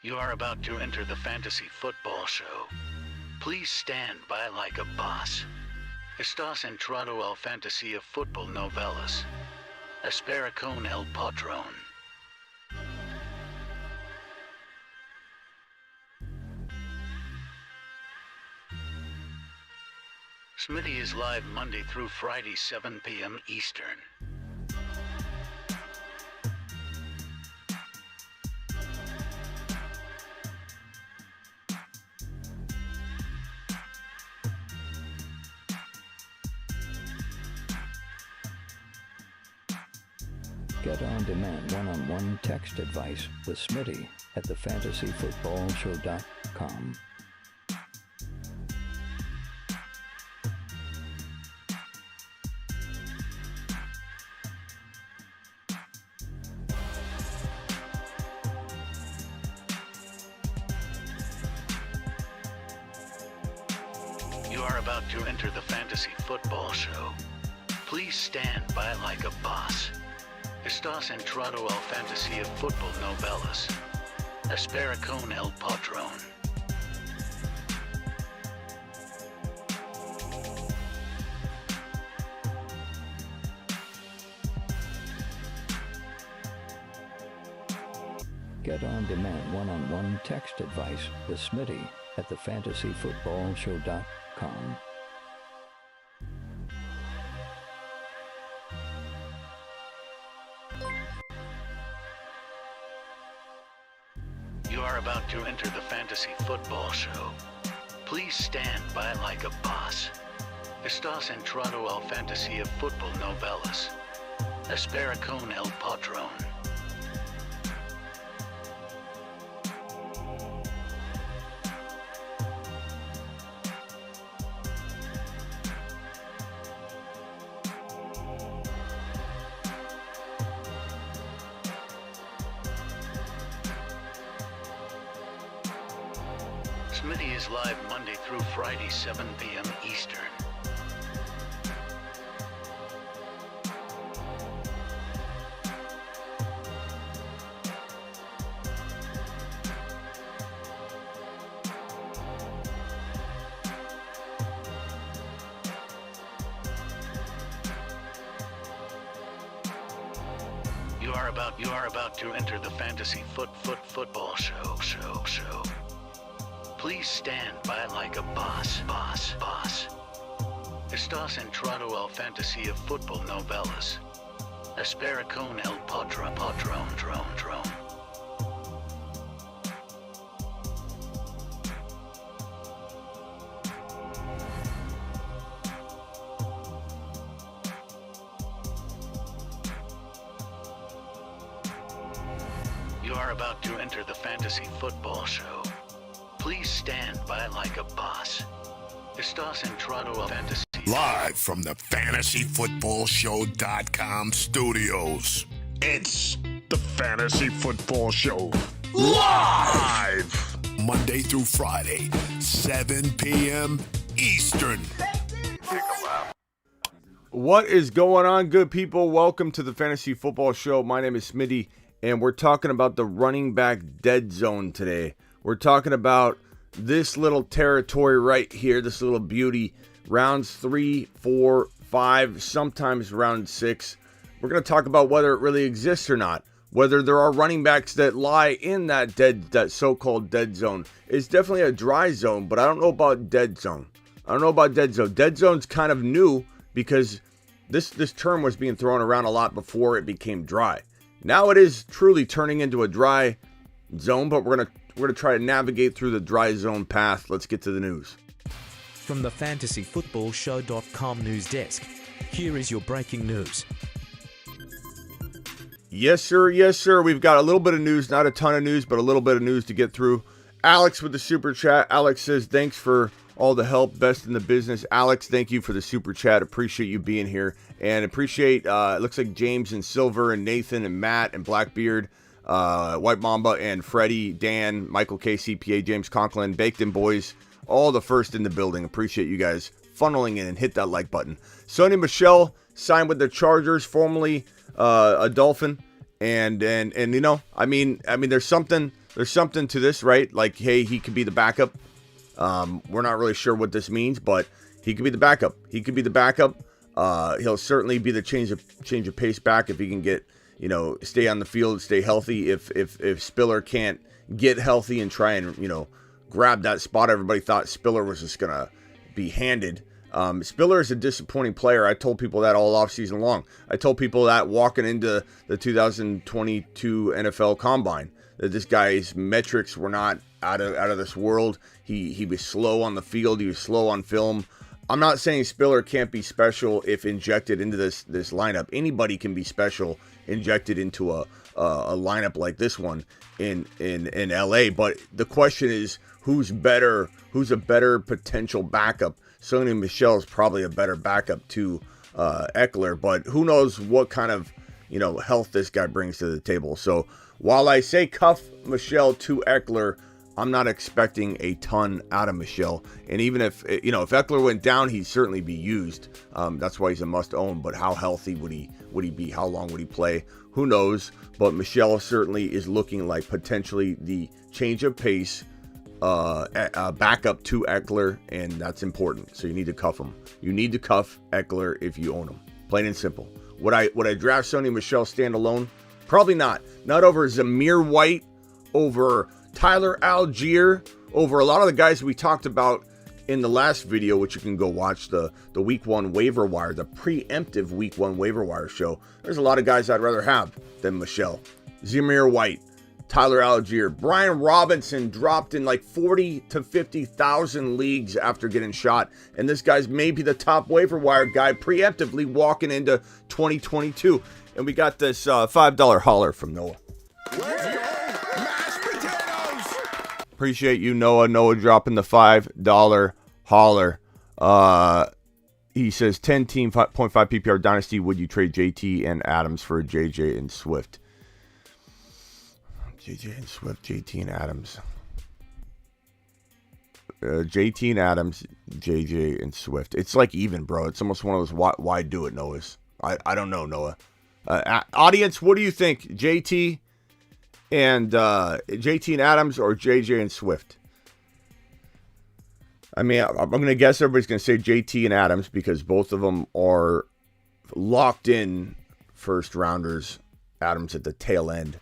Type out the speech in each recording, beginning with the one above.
You are about to enter the fantasy football show. Please stand by like a boss. Estás entrado al fantasía fútbol novelas. Espera con el patrón. Smitty is live Monday through Friday, 7 p.m. Eastern. Get on-demand one-on-one text advice with Smitty at thefantasyfootballshow.com. You are about to enter the fantasy football show. Please stand by like a boss. Estás entrado al fantasía fútbol novelas. Espera con el patrón. Get on-demand one-on-one text advice with Smitty at thefantasyfootballshow.com. You are about to enter the fantasy football show. Please stand by like a boss. Estás entrado al fantasía fútbol novelas. Espera con el patrón. Smitty is live Monday through Friday, 7 p.m. Eastern. You are about to enter the fantasy football show. Please stand by like a boss. Estás entrado al fantasía fútbol novelas. Espera con el patrón. You are about to enter the fantasy football show. Please stand by like a boss. Estás entrado al fantasy. Live from the fantasyfootballshow.com studios. It's the Fantasy Football Show. Live! Monday through Friday, 7 p.m. Eastern. What is going on, good people? Welcome to the Fantasy Football Show. My name is Smitty, and we're talking about the running back dead zone today. We're talking about this little territory right here, this little beauty, rounds 3, 4, 5, sometimes round 6. We're going to talk about whether it really exists or not, whether there are running backs that lie in that so-called dead zone. It's definitely a dry zone, but I don't know about dead zone. Dead zone's kind of new because this term was being thrown around a lot before it became dry. Now it is truly turning into a dry zone, but we're gonna try to navigate through the dry zone path. Let's get to the news. From the fantasyfootballshow.com news desk, here is your breaking news. Yes, sir. We've got a little bit of news, not a ton of news, but a little bit of news to get through. Alex with the super chat. Alex says, thanks for all the help, best in the business. Alex, thank you for the super chat. Appreciate you being here. And appreciate, it looks like James and Silver and Nathan and Matt and Blackbeard, White Mamba and Freddie, Dan, Michael K, CPA, James Conklin, Baked In Boys, all the first in the building. Appreciate you guys funneling in and hit that like button. Sony Michel signed with the Chargers, formerly a Dolphin. And you know, I mean, there's something There's something to this, right? Like, hey, he could be the backup. We're not really sure what this means, but he could be the backup. He could be the backup. He'll certainly be the change of pace back if he can get, stay on the field, stay healthy. If Spiller can't get healthy and try and, grab that spot everybody thought Spiller was just going to be handed. Spiller is a disappointing player. I told people that all offseason long. I told people that walking into the 2022 NFL Combine, that this guy's metrics were not out of this world. He was slow on the field. He was slow on film. I'm not saying Spiller can't be special if injected into this lineup. Anybody can be special injected into a lineup like this one in LA. But the question is, who's better? Who's a better potential backup? Sony Michel is probably a better backup to Eckler, but who knows what kind of health this guy brings to the table. So while I say cuff Michel to Eckler, I'm not expecting a ton out of Michel. And even if Eckler went down, he'd certainly be used. That's why he's a must own. But how healthy would he be? How long would he play? Who knows? But Michel certainly is looking like potentially the change of pace backup to Eckler, and that's important. So you need to cuff him. You need to cuff Eckler if you own him. Plain and simple. Would I draft Sony Michel standalone? Probably not. Not over Zamir White, over Tyler Algier, over a lot of the guys we talked about in the last video, which you can go watch, the Week 1 waiver wire, the preemptive Week 1 waiver wire show. There's a lot of guys I'd rather have than Michel. Zamir White, Tyler Algier, Brian Robinson dropped in like 40 to 50,000 leagues after getting shot. And this guy's maybe the top waiver wire guy preemptively walking into 2022. And we got this $5 holler from Noah. Let's go, mashed potatoes! Appreciate you, Noah. Noah dropping the $5 holler. He says 10 team 5.5 PPR Dynasty. Would you trade JT and Adams for JJ and Swift? JJ and Swift, JT and Adams. JT and Adams, JJ and Swift. It's like even, bro. It's almost one of those why do it, Noahs. I don't know, Noah. Audience, what do you think? JT and Adams or JJ and Swift? I mean, I'm going to guess everybody's going to say JT and Adams because both of them are locked in first rounders. Adams at the tail end.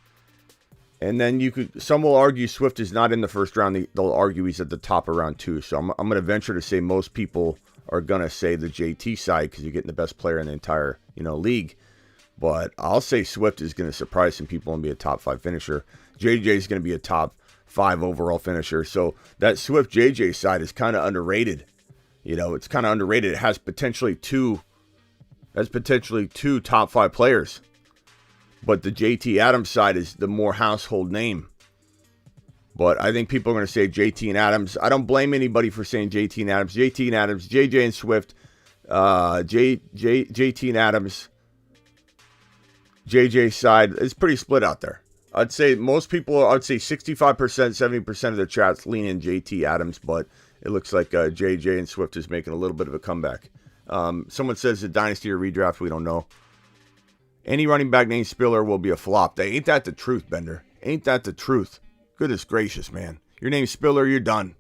And then some will argue Swift is not in the first round. They'll argue he's at the top of round 2. So I'm going to venture to say most people are going to say the JT side because you're getting the best player in the entire league. But I'll say Swift is going to surprise some people and be a top 5 finisher. JJ is going to be a top 5 overall finisher. So that Swift JJ side is kind of underrated. It's kind of underrated. It has potentially two top 5 players. But the JT Adams side is the more household name. But I think people are going to say JT and Adams. I don't blame anybody for saying JT and Adams. JT and Adams, JJ and Swift, JT and Adams, JJ side. It's pretty split out there. I'd say most people, I'd say 65%, 70% of the chats lean in JT Adams, but it looks like JJ and Swift is making a little bit of a comeback. Someone says the Dynasty or redraft. We don't know. Any running back named Spiller will be a flop. Ain't that the truth, Bender? Ain't that the truth? Goodness gracious, man. Your name's Spiller, you're done.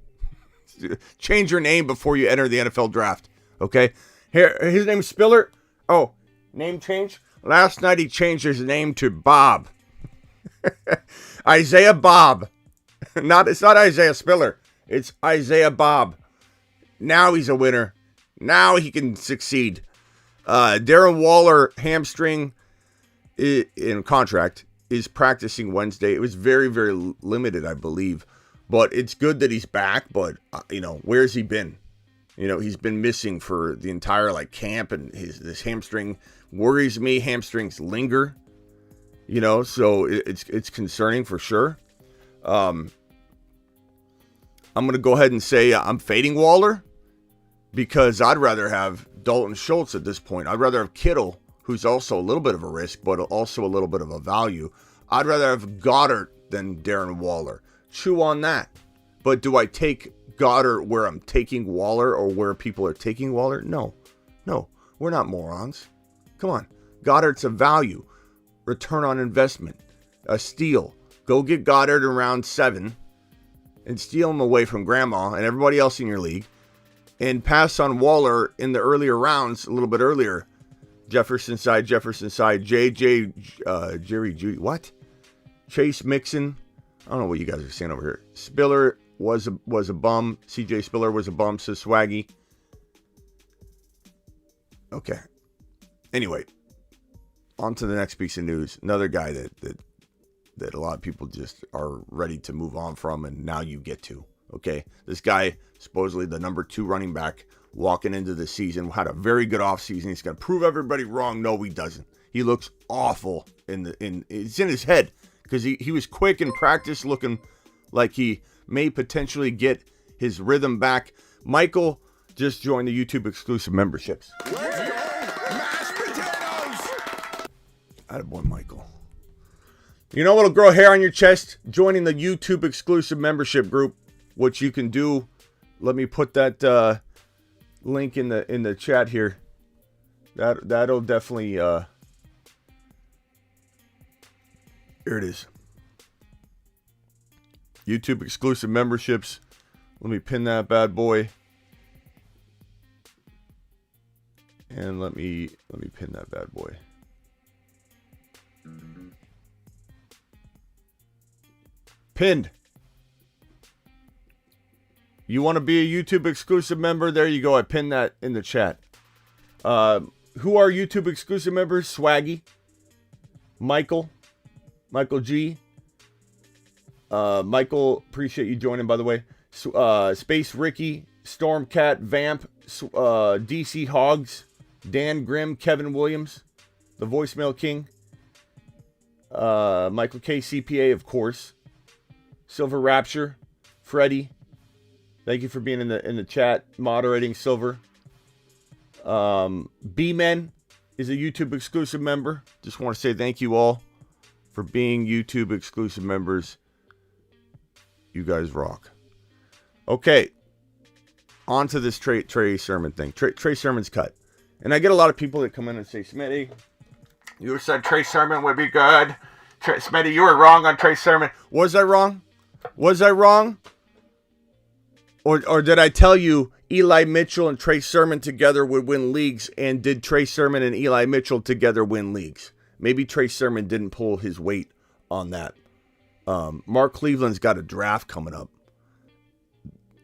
Change your name before you enter the NFL draft, okay? Here, his name's Spiller. Oh, name change? Last night he changed his name to Bob. Isaiah Bob. It's not Isaiah Spiller. It's Isaiah Bob. Now he's a winner. Now he can succeed. Darren Waller, hamstring in contract, is practicing Wednesday. It was very, very limited, I believe. But it's good that he's back. But, where's he been? He's been missing for the entire camp, and this hamstring worries me. Hamstrings linger, so it's concerning for sure. I'm going to go ahead and say I'm fading Waller because I'd rather have Dalton Schultz at this point. I'd rather have Kittle, who's also a little bit of a risk, but also a little bit of a value. I'd rather have Goddard than Darren Waller. Chew on that. But do I take Goddard where I'm taking Waller or where people are taking Waller? No, we're not morons. Come on. Goddard's a value, return on investment, a steal, Go get Goddard in round 7 and steal him away from grandma and everybody else in your league, and pass on Waller in the earlier rounds a little bit earlier. Jefferson side, Jerry Judy, what? Chase Mixon. I don't know what you guys are saying over here. Spiller was a bum. CJ Spiller was a bum, says Swaggy. Okay. Anyway, on to the next piece of news. Another guy that a lot of people just are ready to move on from, and now you get to. Okay, this guy, supposedly the number 2 running back, walking into the season, had a very good offseason. He's going to prove everybody wrong. No, he doesn't. He looks awful it's in his head, because he was quick in practice, looking like he may potentially get his rhythm back. Michael just joined the YouTube exclusive memberships. Attaboy, Michael. You know what'll grow hair on your chest? Joining the YouTube exclusive membership group, which you can do. Let me put that link in the chat here. That'll definitely here it is. YouTube exclusive memberships. Let me pin that bad boy. And let me pin that bad boy. Pinned. You want to be a YouTube exclusive member? There you go. I pinned that in the chat. Who are YouTube exclusive members? Swaggy, Michael G. Michael, appreciate you joining, by the way. Space Ricky, Stormcat, Vamp, DC Hogs, Dan Grimm, Kevin Williams, the Voicemail King, Michael K. CPA, of course, Silver Rapture, Freddie. Thank you for being in the chat, moderating, Silver. B-Men is a YouTube exclusive member. Just want to say thank you all for being YouTube exclusive members. You guys rock. Okay, on to this Trey Sermon thing. Trey Sermon's cut. And I get a lot of people that come in and say, Smitty, you said Trey Sermon would be good. Smitty, you were wrong on Trey Sermon. Was I wrong? Or did I tell you Eli Mitchell and Trey Sermon together would win leagues, and did Trey Sermon and Eli Mitchell together win leagues? Maybe Trey Sermon didn't pull his weight on that. Mark Cleveland's got a draft coming up.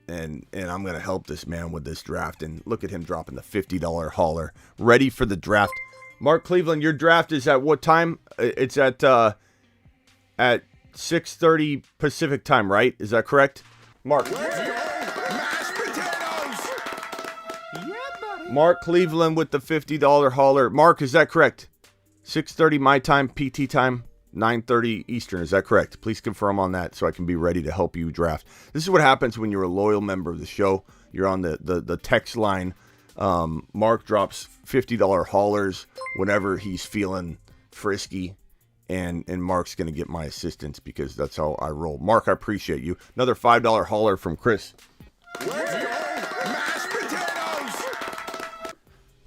And I'm going to help this man with this draft. And look at him dropping the $50 hauler. Ready for the draft. Mark Cleveland, your draft is at what time? It's at 6:30 Pacific time, right? Is that correct? Mark. Mark Cleveland with the $50 hauler. Mark, is that correct? 6:30 my time, PT time, 9:30 Eastern. Is that correct? Please confirm on that so I can be ready to help you draft. This is what happens when you're a loyal member of the show. You're on the text line. Mark drops $50 haulers whenever he's feeling frisky. And Mark's going to get my assistance because that's how I roll. Mark, I appreciate you. Another $5 hauler from Chris.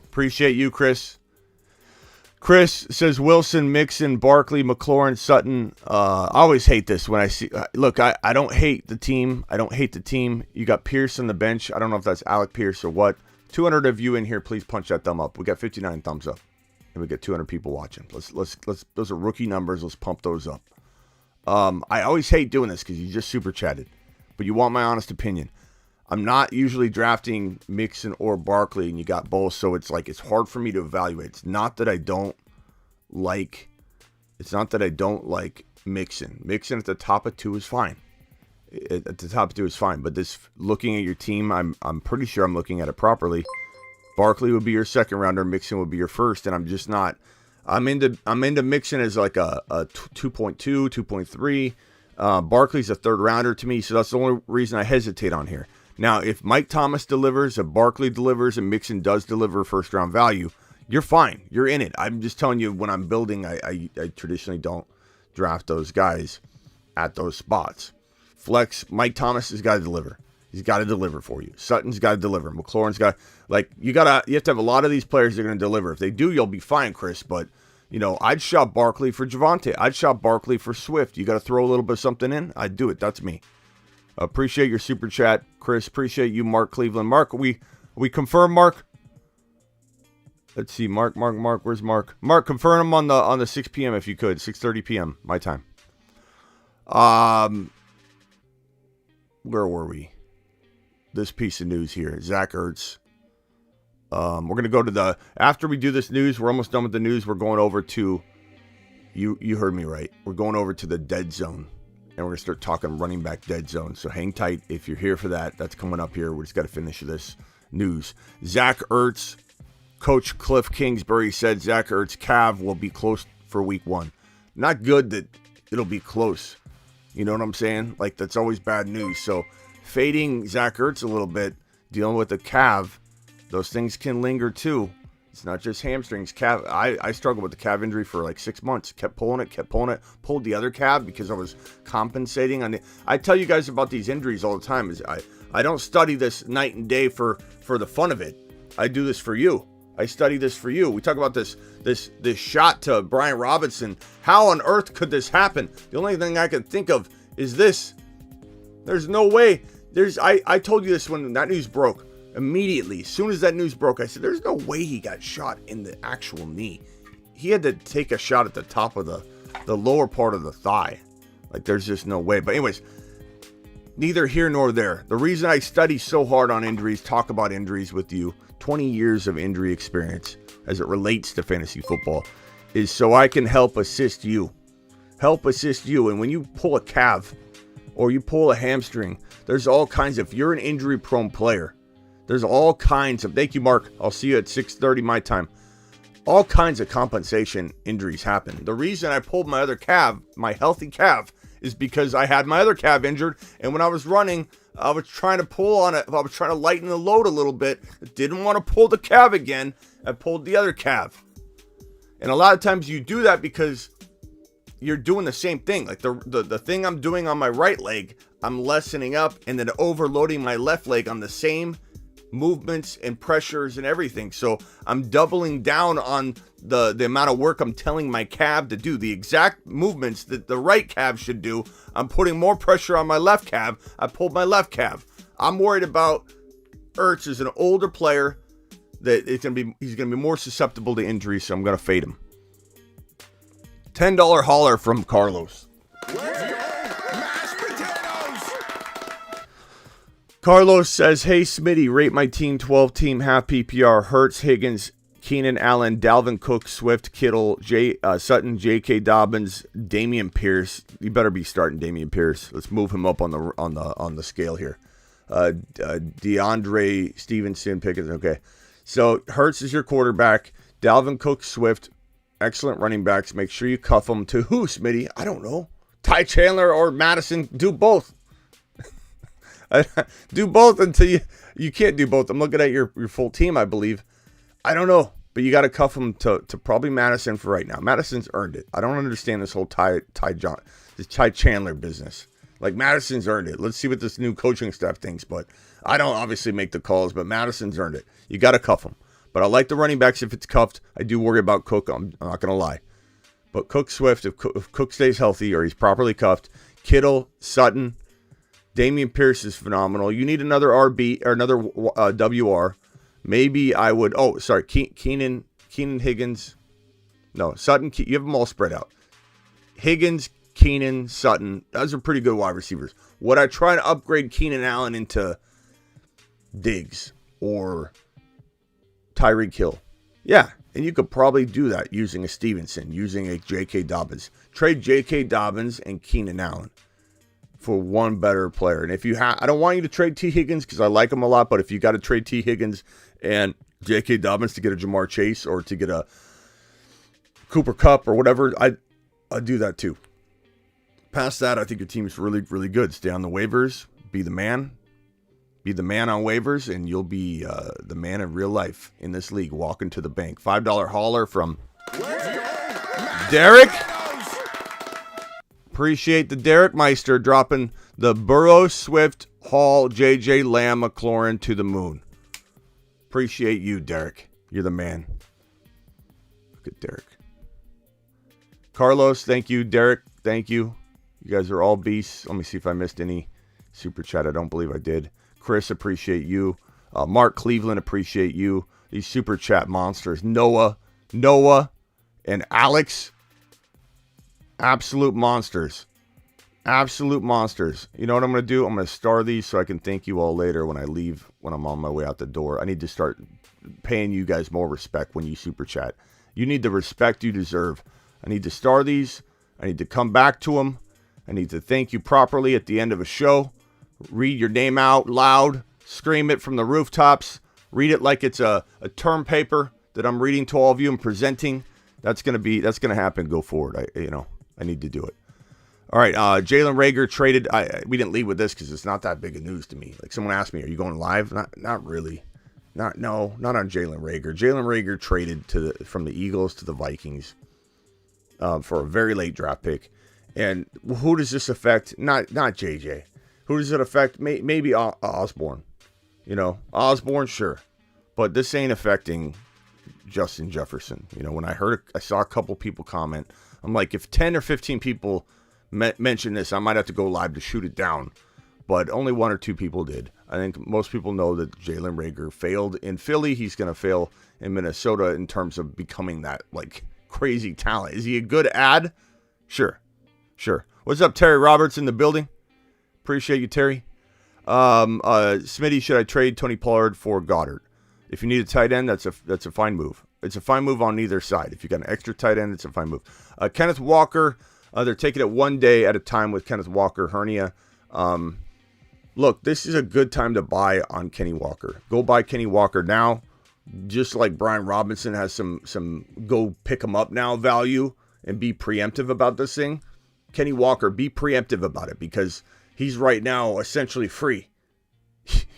Appreciate you, Chris. Chris says Wilson, Mixon, Barkley, McLaurin, Sutton. I always hate this when I see. Look, I don't hate the team. You got Pierce on the bench. I don't know if that's Alec Pierce or what. 200 of you in here, please punch that thumb up. We got 59 thumbs up, and we got 200 people watching. Let's. Those are rookie numbers. Let's pump those up. I always hate doing this because you just super chatted, but you want my honest opinion. I'm not usually drafting Mixon or Barkley, and you got both, so it's hard for me to evaluate. It's not that I don't like Mixon. Mixon at the top of 2 is fine. At the top of 2 is fine, but this, looking at your team, I'm pretty sure I'm looking at it properly. Barkley would be your second rounder, Mixon would be your first, and I'm just not. I'm into Mixon as like a 2.2, 2.3. Barkley's a third rounder to me, so that's the only reason I hesitate on here. Now, if Mike Thomas delivers, if Barkley delivers, and Mixon does deliver first round value, you're fine. You're in it. I'm just telling you, when I'm building, I traditionally don't draft those guys at those spots. Flex, Mike Thomas has got to deliver. He's got to deliver for you. Sutton's got to deliver. McLaurin's got, you have to have a lot of these players that are going to deliver. If they do, you'll be fine, Chris. But I'd shop Barkley for Javonte. I'd shop Barkley for Swift. You got to throw a little bit of something in? I'd do it. That's me. Appreciate your super chat, Chris. Appreciate you, Mark Cleveland. Mark, we confirm, Mark? Let's see, Mark. Where's Mark? Mark, confirm him on the 6 p.m. if you could. 6:30 p.m. my time. Where were we? This piece of news here. Zach Ertz. We're going to go to after we do this news, we're almost done with the news. We're going over to, you heard me right. We're going over to the dead zone. And we're going to start talking running back dead zone. So hang tight if you're here for that. That's coming up here. We just got to finish this news. Zach Ertz, Coach Cliff Kingsbury said Zach Ertz calf will be close for week 1. Not good that it'll be close. You know what I'm saying? Like, that's always bad news. So fading Zach Ertz a little bit, dealing with the calf, those things can linger too. It's not just hamstrings. Calf. I struggled with the calf injury for like 6 months. Kept pulling it. Pulled the other calf because I was compensating on it. I tell you guys about these injuries all the time. I don't study this night and day for the fun of it. I do this for you. I study this for you. We talk about this shot to Brian Robinson. How on earth could this happen? The only thing I can think of is this. There's no way. I told you this when that news broke. Immediately, as soon as that news broke, I said, there's no way he got shot in the actual knee. He had to take a shot at the top of the lower part of the thigh. Like, there's just no way. But anyways, neither here nor there. The reason I study so hard on injuries, talk about injuries with you, 20 years of injury experience as it relates to fantasy football, is so I can help assist you. And when you pull a calf or you pull a hamstring, there's all kinds of, if you're an injury-prone player, there's all kinds of, thank you, Mark. I'll see you at 6:30 my time. All kinds of compensation injuries happen. The reason I pulled my other calf, my healthy calf, is because I had my other calf injured. And when I was running, I was trying to pull on it. I was trying to lighten the load a little bit. I didn't want to pull the calf again. I pulled the other calf. And a lot of times you do that because you're doing the same thing. Like the thing I'm doing on my right leg, I'm lessening up and then overloading my left leg on the same movements and pressures and everything. So I'm doubling down on the amount of work I'm telling my calf to do. The exact movements that the right calf should do, I'm putting more pressure on my left calf. I pulled my left calf. I'm worried about Ertz as an older player that he's gonna be more susceptible to injury, so I'm gonna fade him. $10 holler from Carlos. Carlos says, hey, Smitty, rate my team 12-team half PPR. Hurts, Higgins, Keenan Allen, Dalvin Cook, Swift, Kittle, Sutton, J.K. Dobbins, Damian Pierce. You better be starting Damian Pierce. Let's move him up on the scale here. DeAndre Stevenson, Pickens. Okay. So Hurts is your quarterback. Dalvin Cook, Swift, excellent running backs. Make sure you cuff them to who, Smitty? I don't know. Ty Chandler or Madison. Do both. Do both until you can't do both. I'm looking at your full team, I believe. I don't know, but you got to cuff him to probably Madison for right now. Madison's earned it. I don't understand this whole Ty Chandler business. Like, Madison's earned it. Let's see what this new coaching staff thinks, but I don't obviously make the calls, but Madison's earned it. You got to cuff him. But I like the running backs if it's cuffed. I do worry about Cook. I'm not going to lie. But Cook, Swift, if Cook stays healthy or he's properly cuffed, Kittle, Sutton, Damian Pierce is phenomenal. You need another RB or another WR. Maybe I would. Oh, sorry. Keenan Higgins. No, Sutton. You have them all spread out. Higgins, Keenan, Sutton. Those are pretty good wide receivers. Would I try to upgrade Keenan Allen into Diggs or Tyreek Hill? Yeah, and you could probably do that using a Stevenson, using a J.K. Dobbins. Trade J.K. Dobbins and Keenan Allen for one better player. And if you I don't want you to trade T. Higgins because I like him a lot, but if you got to trade T. Higgins and J.K. Dobbins to get a Jamar Chase or to get a Cooper Kupp or whatever, I'd do that too. Past that, I think your team's really, really good. Stay on the waivers, be the man. Be the man on waivers, and you'll be the man in real life in this league, walking to the bank. $5 hauler from Derek. Appreciate the Derek Meister dropping the Burrow, Swift, Hall, J.J. Lamb, McLaurin to the moon. Appreciate you, Derek. You're the man. Look at Derek. Carlos, thank you. Derek, thank you. You guys are all beasts. Let me see if I missed any super chat. I don't believe I did. Chris, appreciate you. Mark Cleveland, appreciate you. These super chat monsters. Noah, and Alex. Absolute monsters. Absolute monsters. You know what I'm going to do? I'm going to star these so I can thank you all later when I leave, when I'm on my way out the door. I need to start paying you guys more respect when you super chat. You need the respect you deserve. I need to star these. I need to come back to them. I need to thank you properly at the end of a show. Read your name out loud. Scream it from the rooftops. Read it like it's a term paper that I'm reading to all of you and presenting. That's gonna happen. Go forward. I need to do it. All right. Jalen Reagor traded. We didn't lead with this because it's not that big of news to me. Like someone asked me, "Are you going live?" Not really. Not on Jalen Reagor. Jalen Reagor traded from the Eagles to the Vikings for a very late draft pick. And who does this affect? Not JJ. Who does it affect? Maybe Osborne. Osborne, sure. But this ain't affecting Justin Jefferson. When I saw a couple people comment, I'm like, if 10 or 15 people mention this, I might have to go live to shoot it down. But only 1 or 2 people did. I think most people know that Jalen Reagor failed in Philly. He's going to fail in Minnesota in terms of becoming that, crazy talent. Is he a good ad? Sure. What's up, Terry Roberts in the building? Appreciate you, Terry. Smitty, should I trade Tony Pollard for Goddard? If you need a tight end, that's a fine move. It's a fine move on either side. If you got an extra tight end, it's a fine move. Kenneth Walker, they're taking it one day at a time with Kenneth Walker hernia. Look, this is a good time to buy on Kenny Walker. Go buy Kenny Walker now. Just like Brian Robinson has some go pick him up now value and be preemptive about this thing. Kenny Walker, be preemptive about it because he's right now essentially free.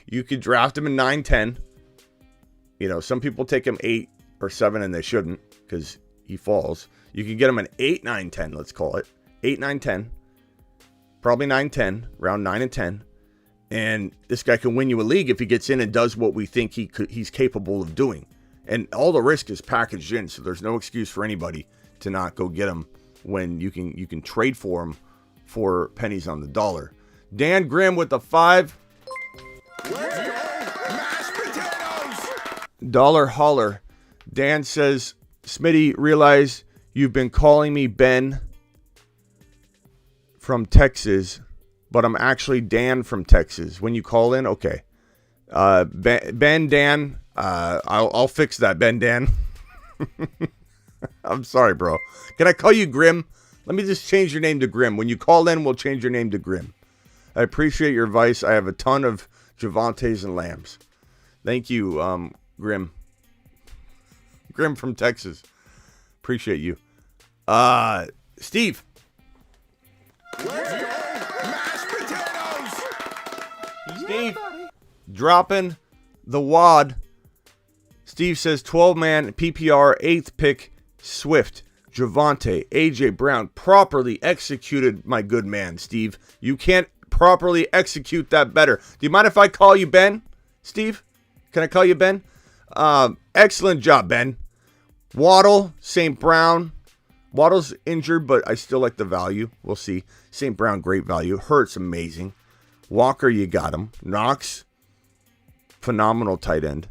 You could draft him in 9-10. Some people take him 8 or 7 and they shouldn't because he falls. You can get him an 8, 9, 10, let's call it. 8, 9, 10. Probably 9, 10. Round 9 and 10. And this guy can win you a league if he gets in and does what we think he's capable of doing. And all the risk is packaged in, so there's no excuse for anybody to not go get him when you can trade for him for pennies on the dollar. Dan Grimm with the 5. Dollar holler. Dan says, Smitty, realize you've been calling me Ben from Texas, but I'm actually Dan from Texas. When you call in, okay. Ben Dan, I'll fix that, Ben Dan. I'm sorry, bro. Can I call you Grim? Let me just change your name to Grim. When you call in, we'll change your name to Grim. I appreciate your advice. I have a ton of Javontes and Lambs. Thank you, Grim. Grim from Texas. Appreciate you. Steve. Steve. Dropping the wad. Steve says 12-man PPR 8th pick Swift. Javonte, AJ Brown, properly executed, my good man, Steve. You can't properly execute that better. Do you mind if I call you Ben, Steve? Can I call you Ben? Excellent job, Ben. Waddle, St. Brown. Waddle's injured, but I still like the value. We'll see. St. Brown, great value. Hurts, amazing. Walker, you got him. Knox, phenomenal tight end.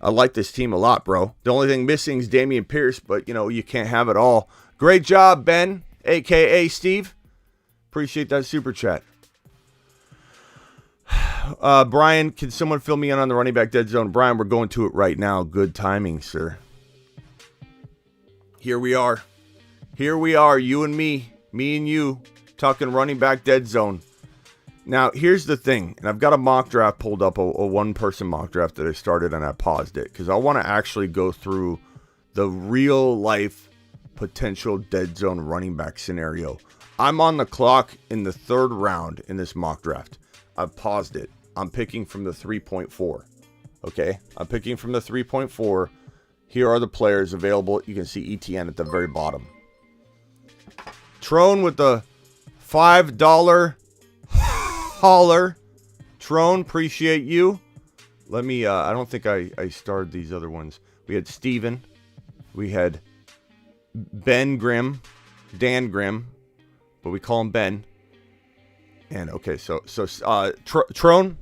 I like this team a lot, bro. The only thing missing is Dameon Pierce, but, you can't have it all. Great job, Ben, a.k.a. Steve. Appreciate that super chat. Brian, can someone fill me in on the running back dead zone? Brian, we're going to it right now. Good timing, sir. Here we are. You and me and you, talking running back dead zone. Now, here's the thing, and I've got a mock draft pulled up, a one-person mock draft that I started, and I paused it, because I want to actually go through the real-life potential dead zone running back scenario. I'm on the clock in the 3rd round in this mock draft. I've paused it. I'm picking from the 3.4, okay? I'm picking from the 3.4. Here are the players available. You can see ETN at the very bottom. Trone with the $5 holler. Trone, appreciate you. Let me, I don't think I starred these other ones. We had Steven. We had Ben Grimm. Dan Grimm, but we call him Ben. And okay, so Trone.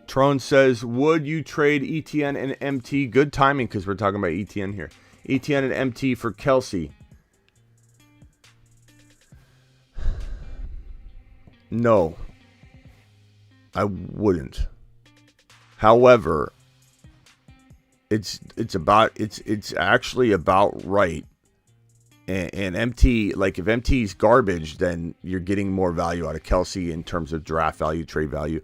Trone says, would you trade ETN and MT? Good timing because we're talking about ETN here. ETN and MT for Kelsey. No, I wouldn't. However, it's actually about right. And MT, like if MT's garbage, then you're getting more value out of Kelsey in terms of draft value, trade value.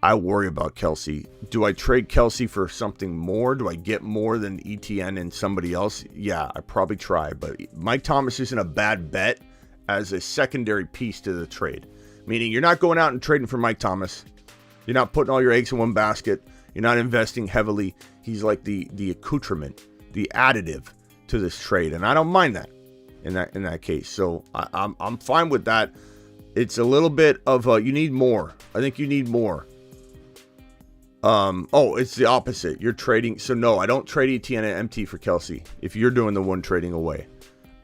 I worry about Kelsey. Do I trade Kelsey for something more? Do I get more than ETN and somebody else? Yeah, I probably try. But Mike Thomas isn't a bad bet as a secondary piece to the trade. Meaning you're not going out and trading for Mike Thomas. You're not putting all your eggs in one basket. You're not investing heavily. He's like the accoutrement, the additive to this trade. And I don't mind that in that case. So I'm fine with that. It's a little bit of you need more. I think you need more. It's the opposite. You're trading. So no, I don't trade ETN and MT for Kelsey. If you're doing the one trading away,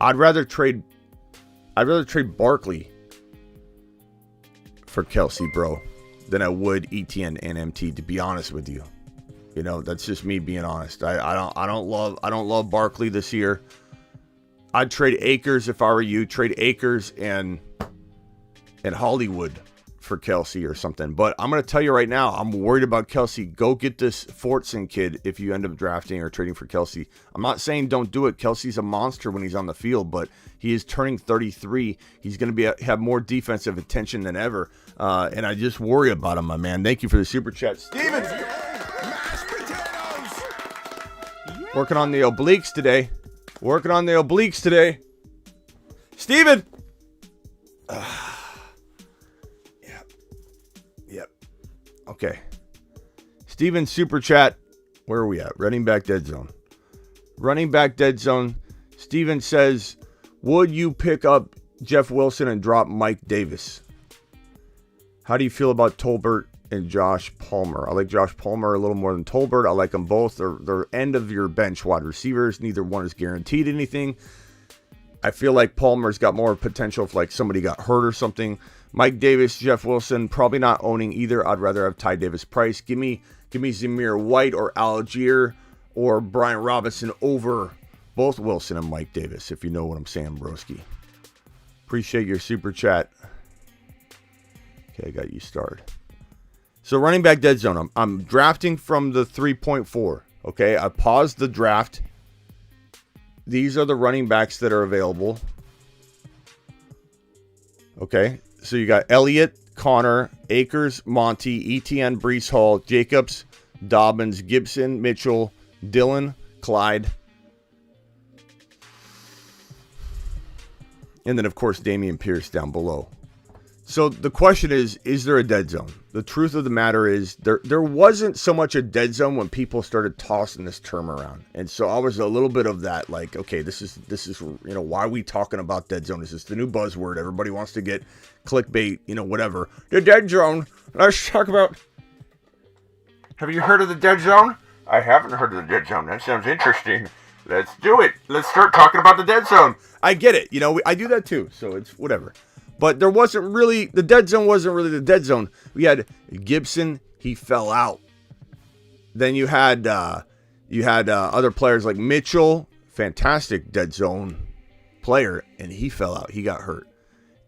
I'd rather trade Barkley for Kelsey, bro, than I would ETN and MT. To be honest with you, you know that's just me being honest. I don't love Barkley this year. I'd trade Akers if I were you. Trade Akers and Hollywood for Kelsey or something. But I'm going to tell you right now, I'm worried about Kelsey. Go get this Fortson kid if you end up drafting or trading for Kelsey. I'm not saying don't do it. Kelsey's a monster when he's on the field, but he is turning 33. He's going to have more defensive attention than ever. And I just worry about him, my man. Thank you for the super chat. Steven! Working on the obliques today. Steven! Yep. Okay. Steven super chat. Where are we at? Running back dead zone. Steven says, would you pick up Jeff Wilson and drop Mike Davis? How do you feel about Tolbert and Josh Palmer? I like Josh Palmer a little more than Tolbert. I like them both. They're end of your bench wide receivers. Neither one is guaranteed anything. I feel like Palmer's got more potential if like somebody got hurt or something. Mike Davis, Jeff Wilson, probably not owning either. I'd rather have Ty Davis Price. Give me Zamir White or Algier or Brian Robinson over both Wilson and Mike Davis, if you know what I'm saying, broski. Appreciate your super chat. Okay, I got you started. So running back dead zone. I'm drafting from the 3.4. Okay, I paused the draft. These are the running backs that are available. Okay, so you got Elliott, Connor, Akers, Monty, ETN, Breece Hall, Jacobs, Dobbins, Gibson, Mitchell, Dillon, Clyde. And then, of course, Dameon Pierce down below. So the question is there a dead zone? The truth of the matter is there wasn't so much a dead zone when people started tossing this term around. And so I was a little bit of that, like, okay, this is why are we talking about dead zone? Is this the new buzzword? Everybody wants to get clickbait, whatever. The dead zone. Let's talk about. Have you heard of the dead zone? I haven't heard of the dead zone. That sounds interesting. Let's do it. Let's start talking about the dead zone. I get it. I do that too. So it's whatever. But the dead zone wasn't really the dead zone. We had Gibson, he fell out. Then you had other players like Mitchell, fantastic dead zone player, and he fell out. He got hurt.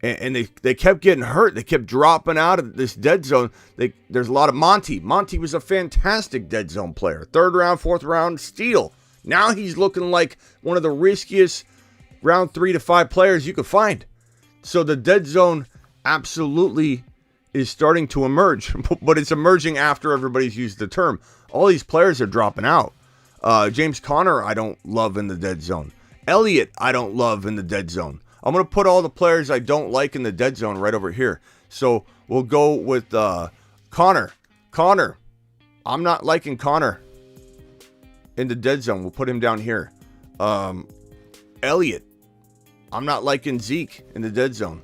And they kept getting hurt. They kept dropping out of this dead zone. There's a lot of Monty. Monty was a fantastic dead zone player. 3rd round, 4th round steal. Now he's looking like one of the riskiest round 3 to 5 players you could find. So the dead zone absolutely is starting to emerge, but it's emerging after everybody's used the term. All these players are dropping out. James Conner, I don't love in the dead zone. Elliott, I don't love in the dead zone. I'm going to put all the players I don't like in the dead zone right over here. So we'll go with Conner. I'm not liking Conner in the dead zone. We'll put him down here. Elliott. I'm not liking Zeke in the dead zone.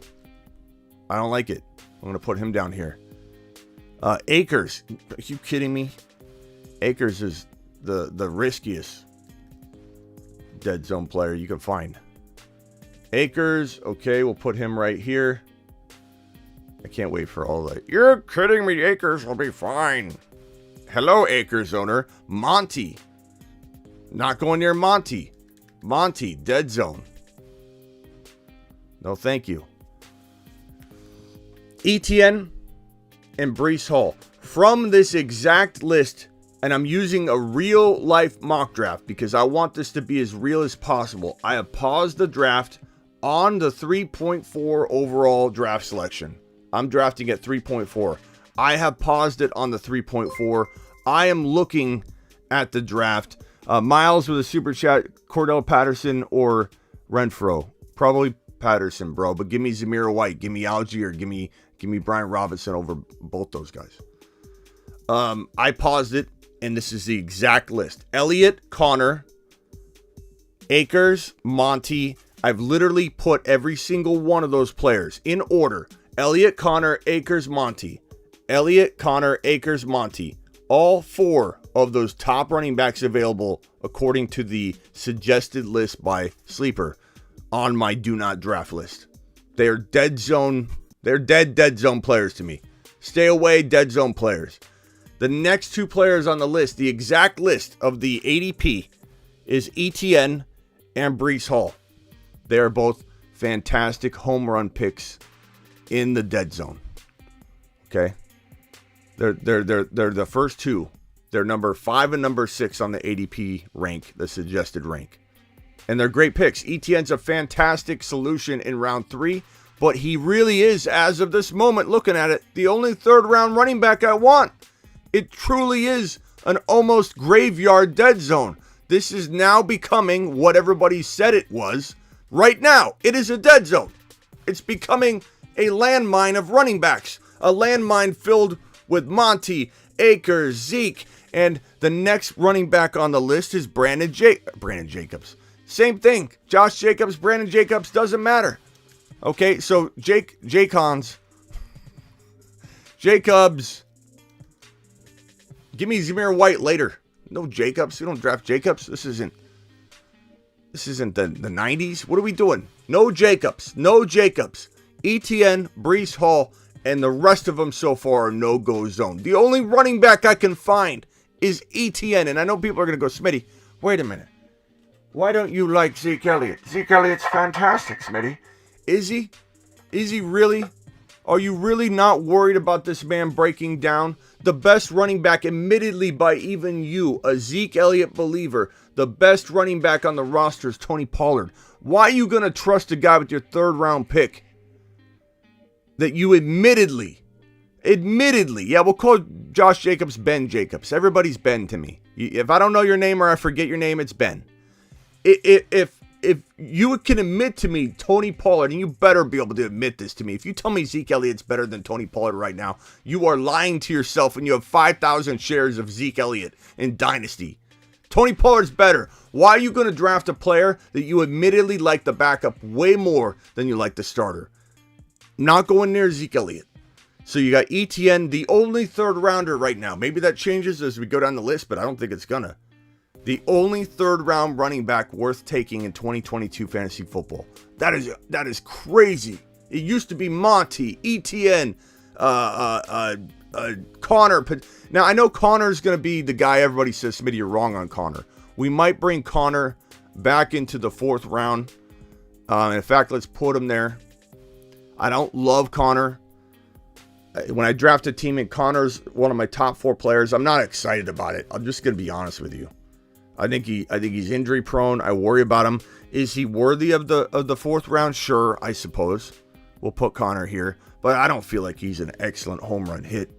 I don't like it. I'm going to put him down here. Akers. Are you kidding me? Akers is the riskiest dead zone player you can find. Akers, okay, we'll put him right here. I can't wait for all that. You're kidding me, Akers will be fine. Hello, Akers owner. Monty. Not going near Monty. Monty, dead zone. No, thank you. ETN and Breece Hall. From this exact list, and I'm using a real life mock draft because I want this to be as real as possible. I have paused the draft on the 3.4 overall draft selection. I'm drafting at 3.4. I have paused it on the 3.4. I am looking at the draft. Miles with a super chat, Cordell Patterson or Renfro. Probably Patterson, bro. But give me Zamir White, give me Algier, give me Brian Robinson over both those guys. I paused it, and this is the exact list. Elliott, Connor, Akers, Monty. I've literally put every single one of those players in order. Elliott, Connor, Akers, Monty. Elliott, Connor, Akers, Monty. All four of those top running backs available according to the suggested list by Sleeper on my do not draft list. They are dead zone. They're dead zone players to me. Stay away, dead zone players. The next two players on the list, the exact list of the ADP, is ETN and Breece Hall. They are both fantastic home run picks in the dead zone. Okay? They're the first two. They're number 5 and number 6 on the ADP rank, the suggested rank. And they're great picks. ETN's a fantastic solution in round 3, but he really is, as of this moment, looking at it, the only third round running back I want. It truly is an almost graveyard dead zone. This is now becoming what everybody said it was. Right now, it is a dead zone. It's becoming a landmine of running backs. A landmine filled with Monty, Akers, Zeke, and the next running back on the list is Brandon Jacobs. Same thing. Josh Jacobs, Brandon Jacobs, doesn't matter. Okay, so Jacobs. Give me Zamir White later. No Jacobs. We don't draft Jacobs. This isn't the 90s. What are we doing? No Jacobs. ETN, Breece Hall, and the rest of them so far are no-go zone. The only running back I can find is ETN. And I know people are going to go, Smitty, wait a minute. Why don't you like Zeke Elliott? Zeke Elliott's fantastic, Smitty. Is he? Is he really? Are you really not worried about this man breaking down? The best running back, admittedly by even you, a Zeke Elliott believer, the best running back on the roster is Tony Pollard. Why are you going to trust a guy with your third round pick that you admittedly, yeah, we'll call Josh Jacobs Ben Jacobs. Everybody's Ben to me. If I don't know your name or I forget your name, it's Ben. If you can admit to me Tony Pollard, and you better be able to admit this to me. If you tell me Zeke Elliott's better than Tony Pollard right now, you are lying to yourself, and you have 5,000 shares of Zeke Elliott in Dynasty. Tony Pollard's better. Why are you going to draft a player that you admittedly like the backup way more than you like the starter? Not going near Zeke Elliott. So you got ETN, the only third rounder right now. Maybe that changes as we go down the list, but I don't think it's gonna. The only third round running back worth taking in 2022 fantasy football. That is crazy. It used to be Monty, ETN, Connor. Now I know Connor's going to be the guy everybody says, Smitty, you're wrong on Connor. We might bring Connor back into the 4th round. In fact, let's put him there. I don't love Connor. When I draft a team and Connor's one of my top 4 players, I'm not excited about it. I'm just going to be honest with you. I think he's injury prone. I worry about him. Is he worthy of the 4th round? Sure, I suppose. We'll put Connor here, but I don't feel like he's an excellent home run hit.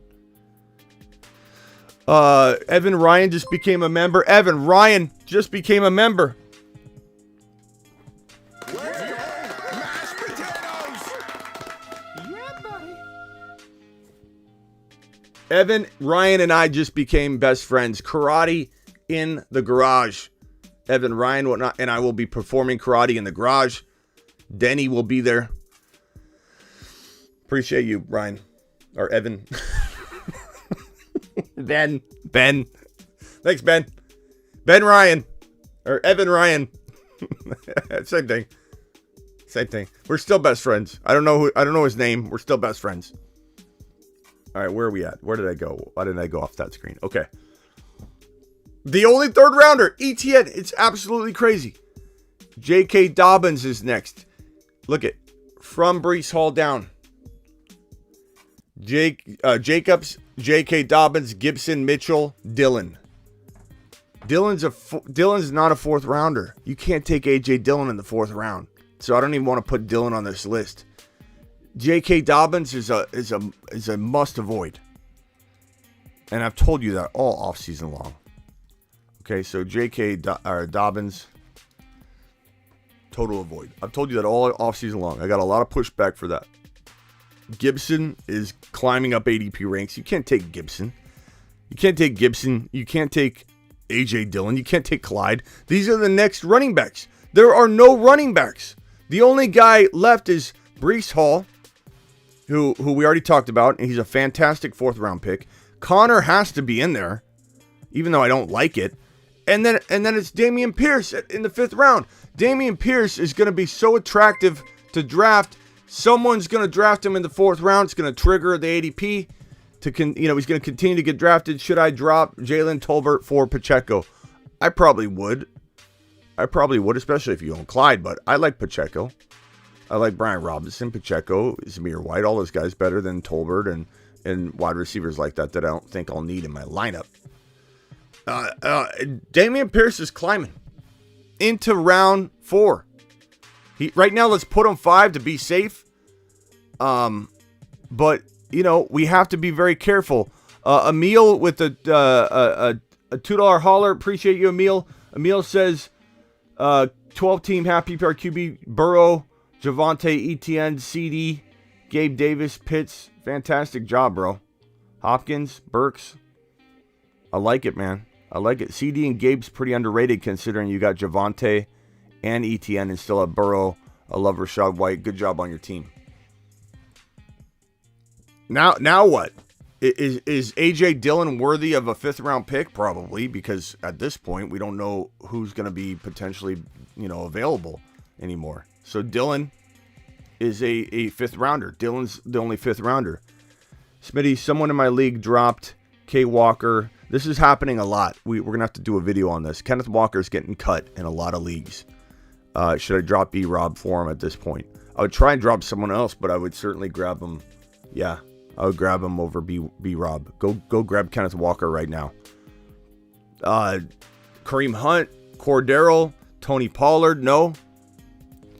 Evan Ryan just became a member. Evan Ryan just became a member. Mashed potatoes. Yeah, buddy. Evan Ryan and I just became best friends. Karate in the garage. Evan Ryan whatnot, and I will be performing karate in the garage. Denny will be there. Appreciate you, Ryan. Or Evan. Ben. Thanks, Ben. Ben Ryan. Or Evan Ryan. Same thing. Same thing. We're still best friends. I don't know his name. We're still best friends. All right, where are we at? Where did I go? Why didn't I go off that screen? Okay. The only third rounder, ETN. It's absolutely crazy. J.K. Dobbins is next. Look at from Breece Hall down. Jacobs, J.K. Dobbins, Gibson, Mitchell, Dillon. Dillon's not a fourth rounder. You can't take A.J. Dillon in the fourth round. So I don't even want to put Dillon on this list. J.K. Dobbins is a must avoid. And I've told you that all offseason long. Okay, so J.K. Dobbins, total avoid. I've told you that all offseason long. I got a lot of pushback for that. Gibson is climbing up ADP ranks. You can't take Gibson. You can't take Gibson. You can't take A.J. Dillon. You can't take Clyde. These are the next running backs. There are no running backs. The only guy left is Breece Hall, who we already talked about, and he's a fantastic fourth round pick. Connor has to be in there, even though I don't like it. And then it's Dameon Pierce in the fifth round. Dameon Pierce is going to be so attractive to draft. Someone's going to draft him in the fourth round. It's going to trigger the ADP. He's going to continue to get drafted. Should I drop Jalen Tolbert for Pacheco? I probably would, especially if you own Clyde, but I like Pacheco. I like Brian Robinson, Pacheco, Zamir White, all those guys better than Tolbert and wide receivers like that I don't think I'll need in my lineup. Dameon Pierce is climbing into round 4. Right now, let's put him 5 to be safe. But, we have to be very careful. Emil with a $2 hauler. Appreciate you, Emil. Emil says, 12-team half PPR QB, Burrow, Javonte, ETN, CD, Gabe Davis, Pitts. Fantastic job, bro. Hopkins, Burks. I like it, man. I like it. CD and Gabe's pretty underrated considering you got Javonte and ETN and still have Burrow. I love Rashad White. Good job on your team. Now what? Is A.J. Dillon worthy of a fifth round pick? Probably, because at this point we don't know who's going to be potentially, available anymore. So Dillon is a fifth rounder. Dillon's the only fifth rounder. Smitty, someone in my league dropped K. Walker. This is happening a lot. We're going to have to do a video on this. Kenneth Walker's getting cut in a lot of leagues. Should I drop B-Rob for him at this point? I would try and drop someone else, but I would certainly grab him. Yeah, I would grab him over B-Rob. Go grab Kenneth Walker right now. Kareem Hunt, Cordero, Tony Pollard, no.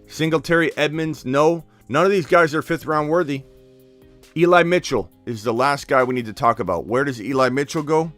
Singletary, Edmonds, no. None of these guys are fifth round worthy. Eli Mitchell is the last guy we need to talk about. Where does Eli Mitchell go?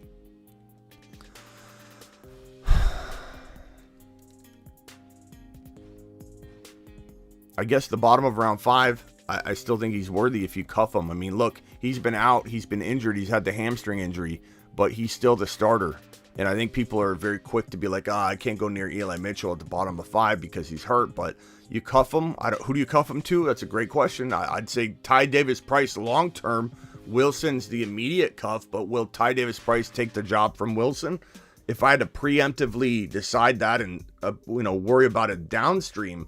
I guess the bottom of round 5. I still think he's worthy if you cuff him. I mean, look, he's been out. He's been injured. He's had the hamstring injury, but he's still the starter. And I think people are very quick to be like, I can't go near Eli Mitchell at the bottom of 5 because he's hurt. But you cuff him. Who do you cuff him to? That's a great question. I'd say Ty Davis Price long term. Wilson's the immediate cuff, but will Ty Davis Price take the job from Wilson? If I had to preemptively decide that and worry about it downstream,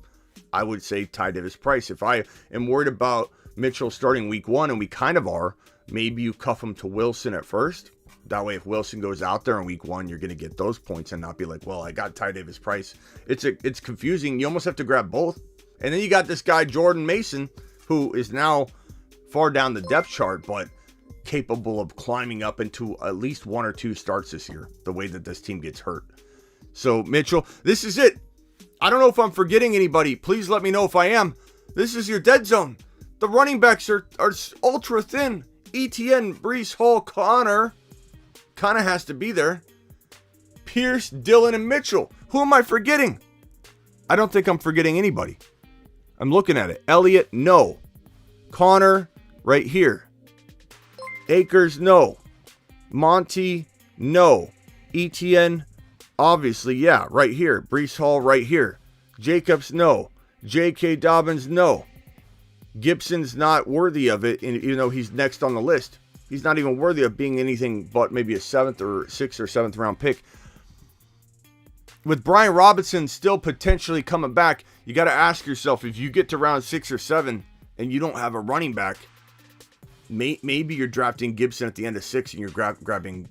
I would say Ty Davis Price. If I am worried about Mitchell starting week 1, and we kind of are, maybe you cuff him to Wilson at first. That way, if Wilson goes out there in week 1, you're going to get those points and not be like, well, I got Ty Davis Price. It's confusing. You almost have to grab both. And then you got this guy, Jordan Mason, who is now far down the depth chart, but capable of climbing up into at least 1 or 2 starts this year, the way that this team gets hurt. So, Mitchell, this is it. I don't know if I'm forgetting anybody. Please let me know if I am. This is your dead zone. The running backs are ultra thin. ETN, Breece Hall, Connor kind of has to be there. Pierce, Dillon, and Mitchell. Who am I forgetting? I don't think I'm forgetting anybody. I'm looking at it. Elliott, no. Connor, right here. Akers, no. Monty, no. ETN, obviously, yeah, right here. Breece Hall, right here. Jacobs, no. J.K. Dobbins, no. Gibson's not worthy of it, even though he's next on the list. He's not even worthy of being anything but maybe a 7th or 6th or 7th round pick. with Brian Robinson still potentially coming back, you got to ask yourself, if you get to round 6 or 7 and you don't have a running back, maybe you're drafting Gibson at the end of 6 and you're grabbing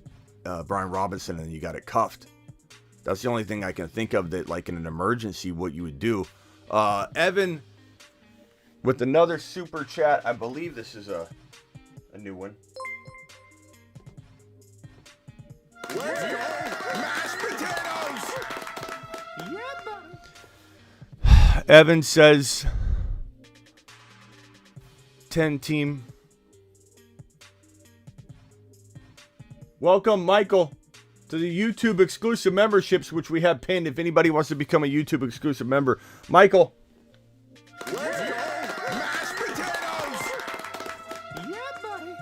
Brian Robinson and you got it cuffed. That's the only thing I can think of that, like in an emergency, what you would do. Evan with another super chat. I believe this is a new one. Mashed potatoes! Yeah, buddy. Evan says 10 team. Welcome, Michael, to the YouTube exclusive memberships, which we have pinned if anybody wants to become a YouTube exclusive member. Michael. Mashed potatoes! Yeah, buddy.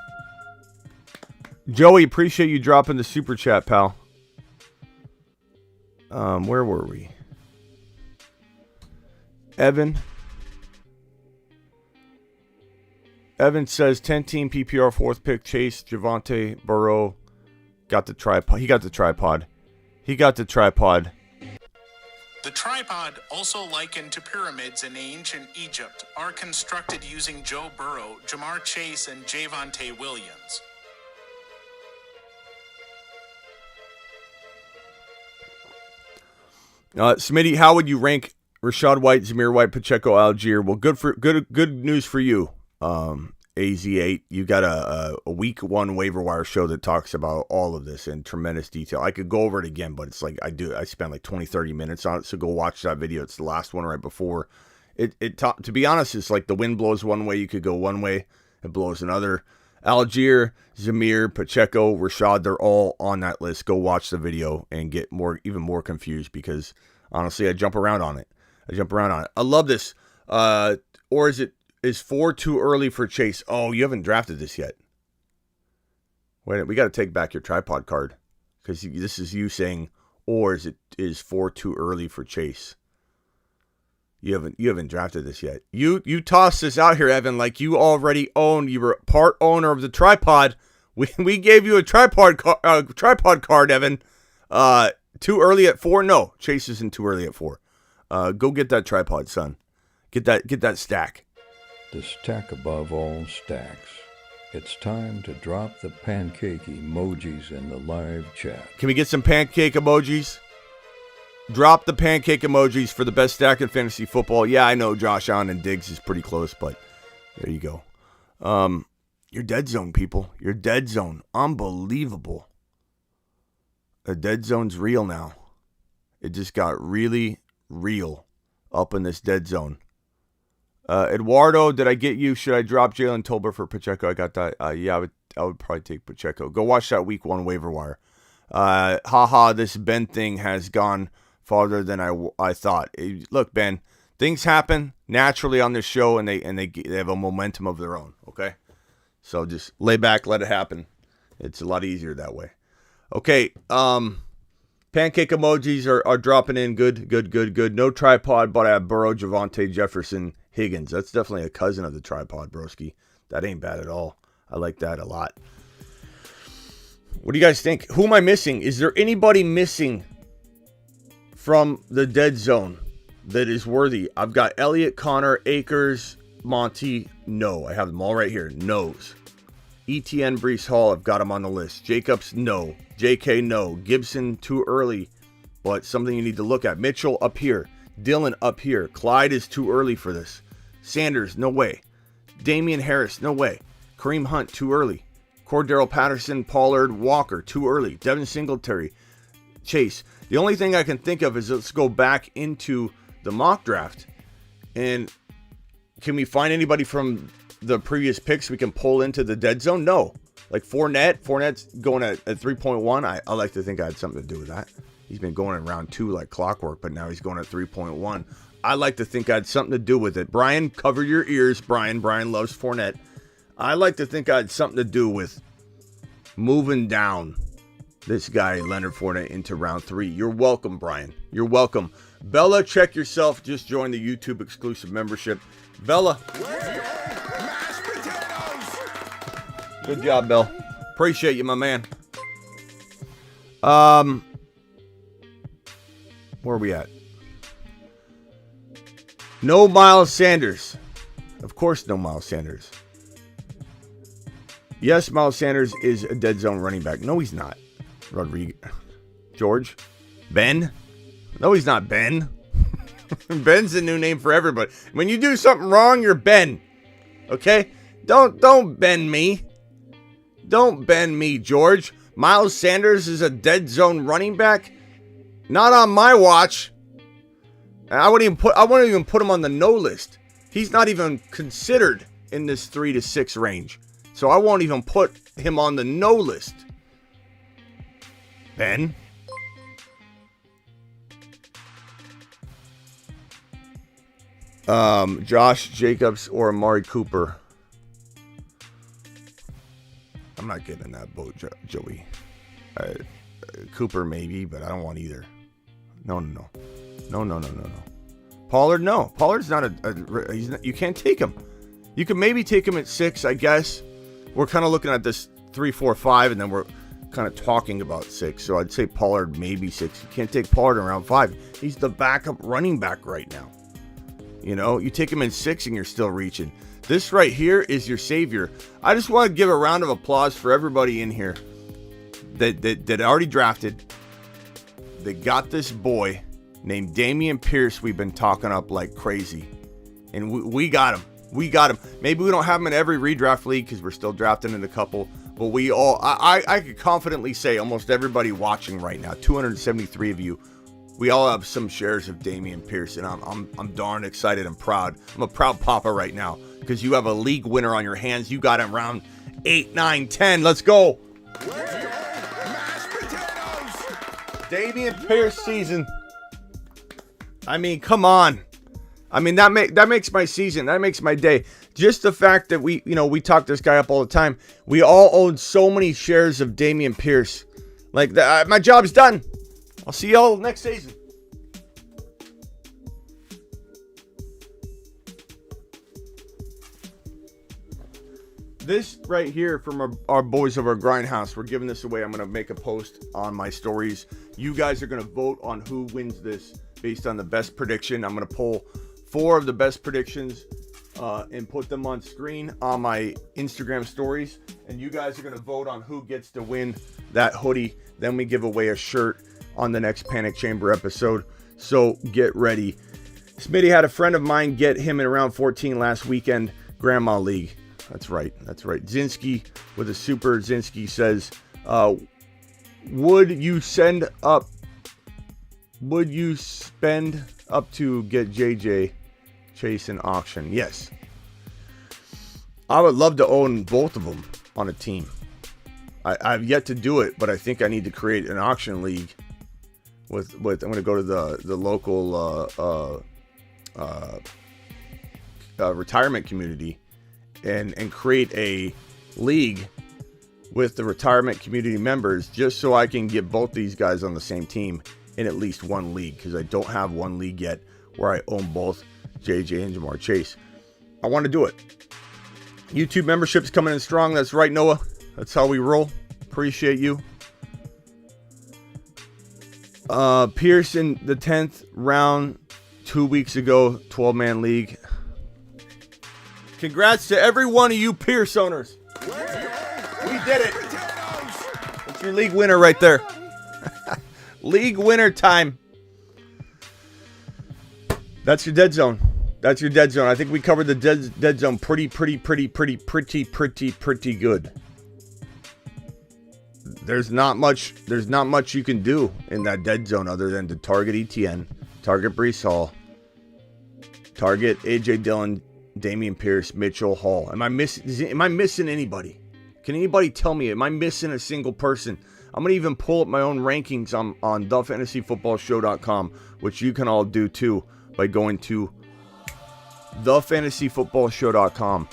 Joey, appreciate you dropping the super chat, pal. Where were we? Evan says 10-team PPR, 4th pick, Chase, Javonte, Burrow. Got the tripod. He got the tripod. The tripod, also likened to pyramids in ancient Egypt, are constructed using Joe Burrow, Jamar Chase, and Javonte Williams. Smitty, how would you rank Rachaad White, Zamir White, Pacheco, Algier? Well, good news for you. AZ8, you got a week 1 waiver wire show that talks about all of this in tremendous detail. I could go over it again, but it's like I spent like 20-30 minutes on it, so go watch that video. It's the last one right before. To be honest, it's like the wind blows one way, you could go one way, it blows another. Algier, Zamir, Pacheco, Rachaad, they're all on that list. Go watch the video and get even more confused, because honestly, I jump around on it. I love this. Or is 4 too early for Chase? Oh, you haven't drafted this yet. Wait, we got to take back your tripod card, because this is you saying, or is 4 too early for Chase? You haven't drafted this yet. You tossed this out here, Evan, like you already owned. You were part owner of the tripod. We gave you a tripod card, Evan. Too early at 4? No, Chase isn't too early at 4. Go get that tripod, son. Get that stack. The stack above all stacks. It's time to drop the pancake emojis in the live chat. Can we get some pancake emojis? Drop the pancake emojis for the best stack in fantasy football. Yeah, I know Josh Allen and Diggs is pretty close, but there you go. You're dead zone, people. You're dead zone. Unbelievable. The dead zone's real now. It just got really real up in this dead zone. Eduardo, did I get you? Should I drop Jalen Tolbert for Pacheco? I got that. Yeah, I would probably take Pacheco. Go watch that week 1 waiver wire. This Ben thing has gone farther than I thought. Look, Ben, things happen naturally on this show, and they have a momentum of their own. Okay, so just lay back, let it happen. It's a lot easier that way. Okay, pancake emojis are dropping in. Good. No tripod, but I have Burrow, Javonte, Jefferson, Higgins. That's definitely a cousin of the tripod, broski. That ain't bad at all. I like that a lot. What do you guys think? Who am I missing? Is there anybody missing from the dead zone that is worthy? I've got Elliott, Connor, Akers, Monty. No, I have them all right here. No's. ETN, Breece Hall, I've got them on the list. Jacobs, no. JK, no. Gibson, too early, but something you need to look at. Mitchell, up here. Dylan, up here. Clyde is too early for this. Sanders, no way. Damian Harris, no way. Kareem Hunt, too early. Cordero Patterson, Pollard, Walker, too early. Devin Singletary, Chase. The only thing I can think of is let's go back into the mock draft. And can we find anybody from the previous picks we can pull into the dead zone? No. Like Fournette's going at 3.1. I like to think I had something to do with that. He's been going in round 2 like clockwork, but now he's going at 3.1. I like to think I had something to do with it. Brian, cover your ears, Brian. Brian loves Fournette. I like to think I had something to do with moving down this guy, Leonard Fournette, into round 3. You're welcome, Brian. You're welcome. Bella, check yourself. Just joined the YouTube exclusive membership. Bella. Good job, Bell. Appreciate you, my man. What Where are we at? No Miles Sanders. Of course, no Miles Sanders. Yes, Miles Sanders is a dead zone running back. No, he's not. Rodriguez. George? Ben? No, he's not Ben. Ben's a new name for everybody. When you do something wrong, you're Ben. Okay? Don't bend me. Don't bend me, George. Miles Sanders is a dead zone running back? Not on my watch. I wouldn't even put him on the no list. He's not even considered in this 3 to 6 range. So I won't even put him on the no list. Ben? Josh Jacobs or Amari Cooper. I'm not getting in that boat, Joey. Cooper maybe, but I don't want either. No. Pollard, no. Pollard's not you can't take him. You can maybe take him at 6, I guess. We're kind of looking at this 3, 4, 5, and then we're kind of talking about 6. So I'd say Pollard maybe 6. You can't take Pollard in round 5. He's the backup running back right now. You know, you take him in 6 and you're still reaching. This right here is your savior. I just want to give a round of applause for everybody in here that already drafted. They got this boy named Dameon Pierce we've been talking up like crazy. And we got him. We got him. Maybe we don't have him in every redraft league because we're still drafting in a couple. But we all, I could confidently say almost everybody watching right now, 273 of you, we all have some shares of Dameon Pierce, and I'm darn excited and proud. I'm a proud papa right now because you have a league winner on your hands. You got him round 8, 9, 10. Let's go. Dameon Pierce season. I mean, come on. I mean, that makes my season. That makes my day. Just the fact that we talk this guy up all the time. We all own so many shares of Dameon Pierce. Like, my job's done. I'll see y'all next season. This right here from our boys of our Grindhouse, we're giving this away. I'm going to make a post on my stories. You guys are going to vote on who wins this based on the best prediction. I'm going to pull 4 of the best predictions and put them on screen on my Instagram stories. And you guys are going to vote on who gets to win that hoodie. Then we give away a shirt on the next Panic Chamber episode. So get ready. Smitty had a friend of mine get him in round 14 last weekend, Grandma League. That's right. Zinski with a super Zinski says, would you spend up to get JJ Chase in auction? Yes. I would love to own both of them on a team. I've yet to do it, but I think I need to create an auction league with I'm going to go to the local retirement community and create a league with the retirement community members just so I can get both these guys on the same team in at least one league, because I don't have one league yet where I own both JJ and Jamar Chase. I want to do it. YouTube membership's coming in strong. That's right, Noah. That's how we roll. Appreciate you. Pierce in the 10th round 2 weeks ago, 12-man league. Congrats to every one of you Pierce owners. We did it. That's your league winner right there. League winner time. That's your dead zone. I think we covered the dead zone pretty good. There's not much you can do in that dead zone other than to target ETN, target Breece Hall, target AJ Dillon, Dameon Pierce, Mitchell, Hall. Am I missing anybody? Can anybody tell me? Am I missing a single person? I'm going to even pull up my own rankings on thefantasyfootballshow.com, which you can all do too by going to thefantasyfootballshow.com.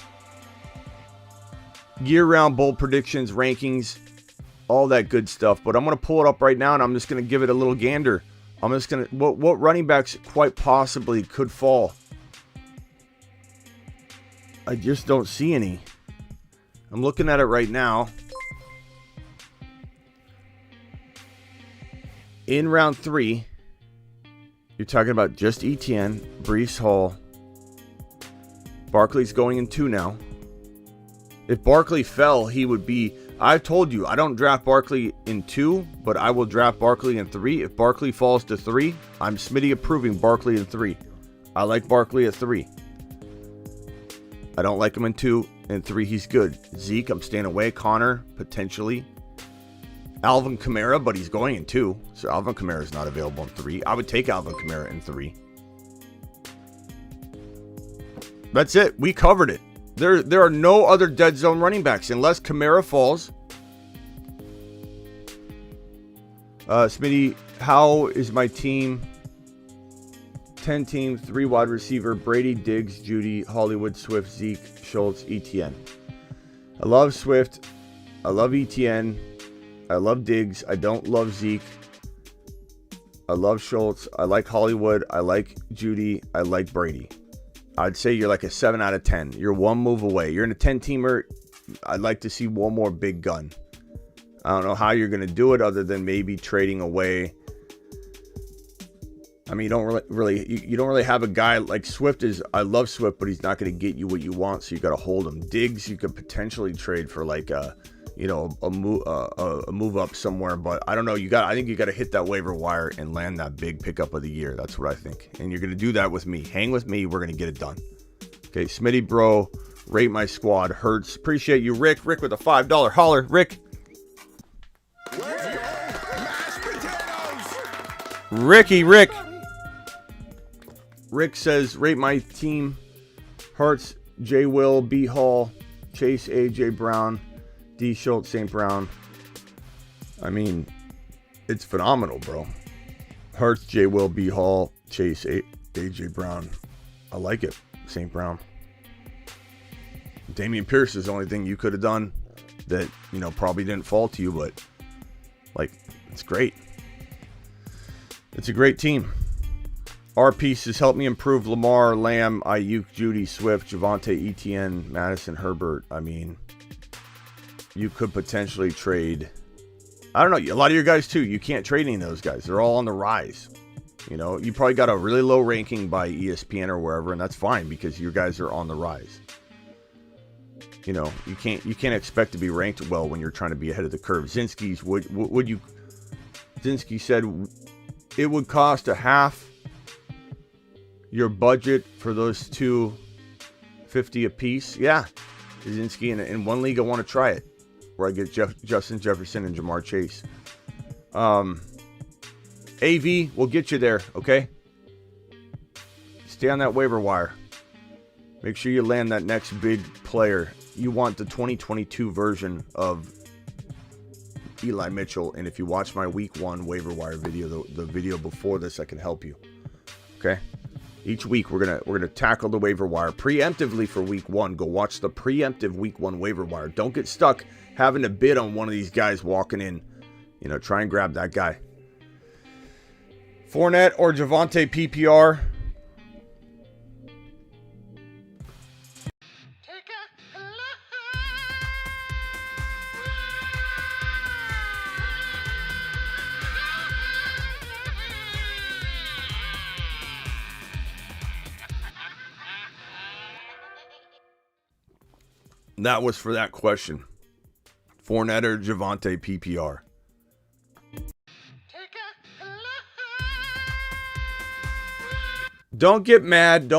Year-round bold predictions, rankings, all that good stuff. But I'm going to pull it up right now, and I'm just going to give it a little gander. I'm just going to... What running backs quite possibly could fall? I just don't see any. I'm looking at it right now. In round 3, You're talking about just ETN, Breece Hall. Barkley's going in 2 now. If Barkley fell, he would be... I've told you, I don't draft Barkley in 2, but I will draft Barkley in 3. If Barkley falls to 3, I'm Smitty approving Barkley in 3. I like Barkley at 3. I don't like him in 2. In 3, he's good. Zeke, I'm staying away. Connor, potentially. Alvin Kamara, but he's going in 2. So Alvin Kamara is not available in 3. I would take Alvin Kamara in 3. That's it. We covered it. There are no other dead zone running backs unless Kamara falls. Smitty, how is my team? 10 teams, 3 wide receiver, Brady, Diggs, Judy, Hollywood, Swift, Zeke, Schultz, ETN. I love Swift. I love ETN. I love Diggs. I don't love Zeke. I love Schultz. I like Hollywood. I like Judy. I like Brady. I'd say you're like a 7 out of 10. You're one move away. You're in a 10-teamer. I'd like to see one more big gun. I don't know how you're going to do it other than maybe trading away. I mean, you don't really have a guy like Swift is. I love Swift, but he's not going to get you what you want, so you got to hold him. Diggs, you could potentially trade for like a move up somewhere, but I don't know. I think you got to hit that waiver wire and land that big pickup of the year. That's what I think, and you're going to do that with me. Hang with me. We're going to get it done. Okay, Smitty, bro, rate my squad. Hurts. Appreciate you, Rick. Rick with a $5 holler. Rick. Rick. Rick says, rate my team. Hurts, J. Will, B. Hall, Chase, A.J. Brown, D. Schultz, St. Brown. I mean, it's phenomenal, bro. Hurts, J. Will, B. Hall, Chase, A.J. Brown. I like it. St. Brown. Damian Pierce is the only thing you could have done that, probably didn't fall to you, but, it's great. It's a great team. Our pieces help me improve Lamar, Lamb, Ayuk, Judy, Swift, Javonte, ETN, Madison, Herbert. I mean, you could potentially trade. I don't know. A lot of your guys, too. You can't trade any of those guys. They're all on the rise. You probably got a really low ranking by ESPN or wherever, and that's fine because your guys are on the rise. You can't expect to be ranked well when you're trying to be ahead of the curve. Zinski said it would cost a half your budget for those $250 a piece. Yeah, Zinski, in one league I want to try it, where I get Justin Jefferson and Jamar Chase. AV, we'll get you there, okay? Stay on that waiver wire. Make sure you land that next big player. You want the 2022 version of Eli Mitchell, and if you watch my week 1 waiver wire video, the video before this, I can help you. Okay? Each week we're gonna tackle the waiver wire preemptively for week 1. Go watch the preemptive week 1 waiver wire. Don't get stuck having to bid on one of these guys walking in. Try and grab that guy. Fournette or Javonte PPR. That was for that question. Fournette or Javonte PPR. Don't get mad,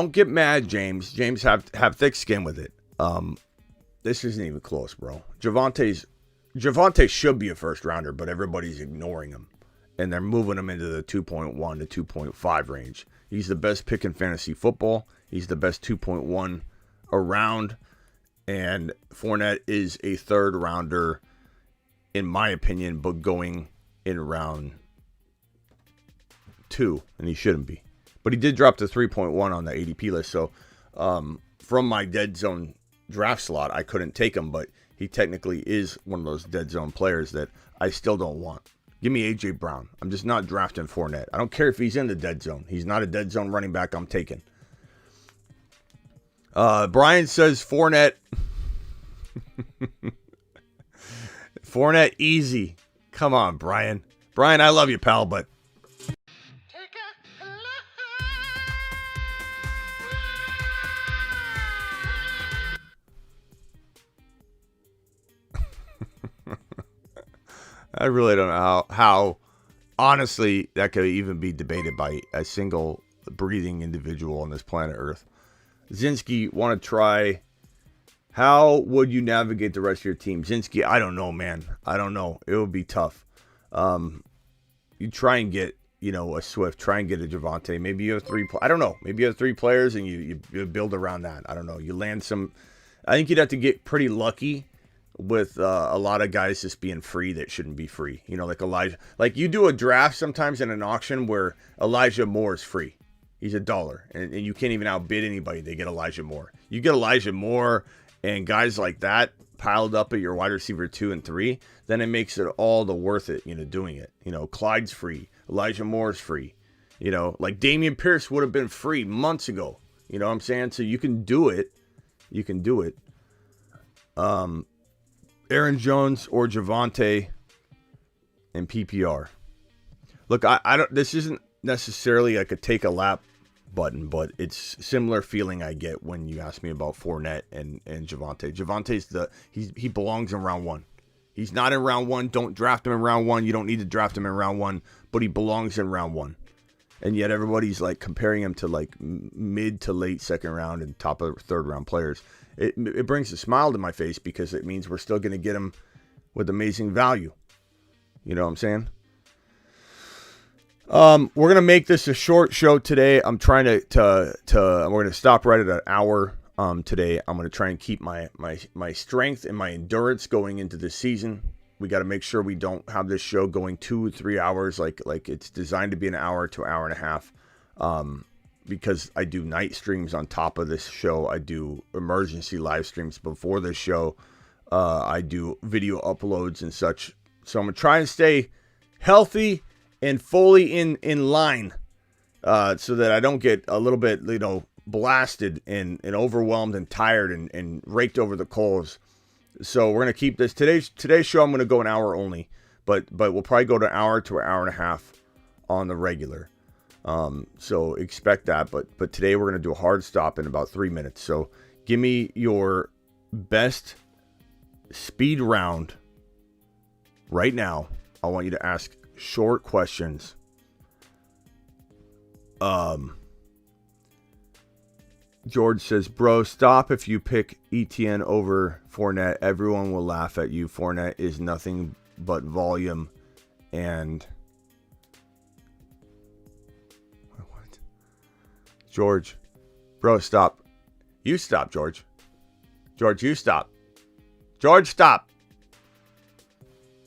James. James, have thick skin with it. This isn't even close, bro. Javonte should be a first rounder, but everybody's ignoring him. And they're moving him into the 2.1 to 2.5 range. He's the best pick in fantasy football. He's the best 2.1 around. And Fournette is a third rounder, in my opinion, but going in round 2, and he shouldn't be. But he did drop to 3.1 on the ADP list, so from my dead zone draft slot, I couldn't take him, but he technically is one of those dead zone players that I still don't want. Give me A.J. Brown. I'm just not drafting Fournette. I don't care if he's in the dead zone. He's not a dead zone running back I'm taking. Brian says Fournette. Fournette easy. Come on, Brian. Brian, I love you, pal, but I really don't know how honestly that could even be debated by a single breathing individual on this planet Earth. Zinski, want to try? How would you navigate the rest of your team? Zinski, I don't know, man. I don't know. It would be tough. You try and get, a Swift. Try and get a Javonte. Maybe you have three. I don't know. Maybe you have 3 players and you build around that. I don't know. You land some. I think you'd have to get pretty lucky with a lot of guys just being free that shouldn't be free. Like Elijah. Like you do a draft sometimes in an auction where Elijah Moore is free. He's $1, and you can't even outbid anybody. They get Elijah Moore. You get Elijah Moore and guys like that piled up at your wide receiver 2 and 3, then it makes it all the worth it, doing it. Clyde's free. Elijah Moore's free. Like Damian Pierce would have been free months ago. You know what I'm saying? So you can do it. You can do it. Aaron Jones or Javonte in PPR. Look, I don't. This isn't necessarily like a take a lap button, but it's similar feeling I get when you ask me about Fournette and Javonte. Javonte's he belongs in round 1. He's not in round 1. Don't draft him in round 1. You don't need to draft him in round 1, but he belongs in round 1. And yet everybody's like comparing him to like mid to late second round and top of third round players. It brings a smile to my face because it means we're still going to get him with amazing value. You know what I'm saying? We're going to make this a short show today. I'm trying to we're going to stop right at an hour today. I'm going to try and keep my strength and my endurance going into this season. We got to make sure we don't have this show going 2 or 3 hours like it's designed to be an hour to an hour and a half. Because I do night streams on top of this show. I do emergency live streams before this show. I do video uploads and such. So I'm going to try and stay healthy and fully in line so that I don't get a little bit, blasted and overwhelmed and tired and raked over the coals. So we're going to keep this. Today's show, I'm going to go an hour only. But we'll probably go to an hour to an hour and a half on the regular. So expect that. But today we're going to do a hard stop in about 3 minutes. So give me your best speed round right now. I want you to ask short questions. George says, bro, stop if you pick ETN over Fournette. Everyone will laugh at you. Fournette is nothing but volume and... What? George. Bro, stop. You stop, George. George, you stop. George, stop.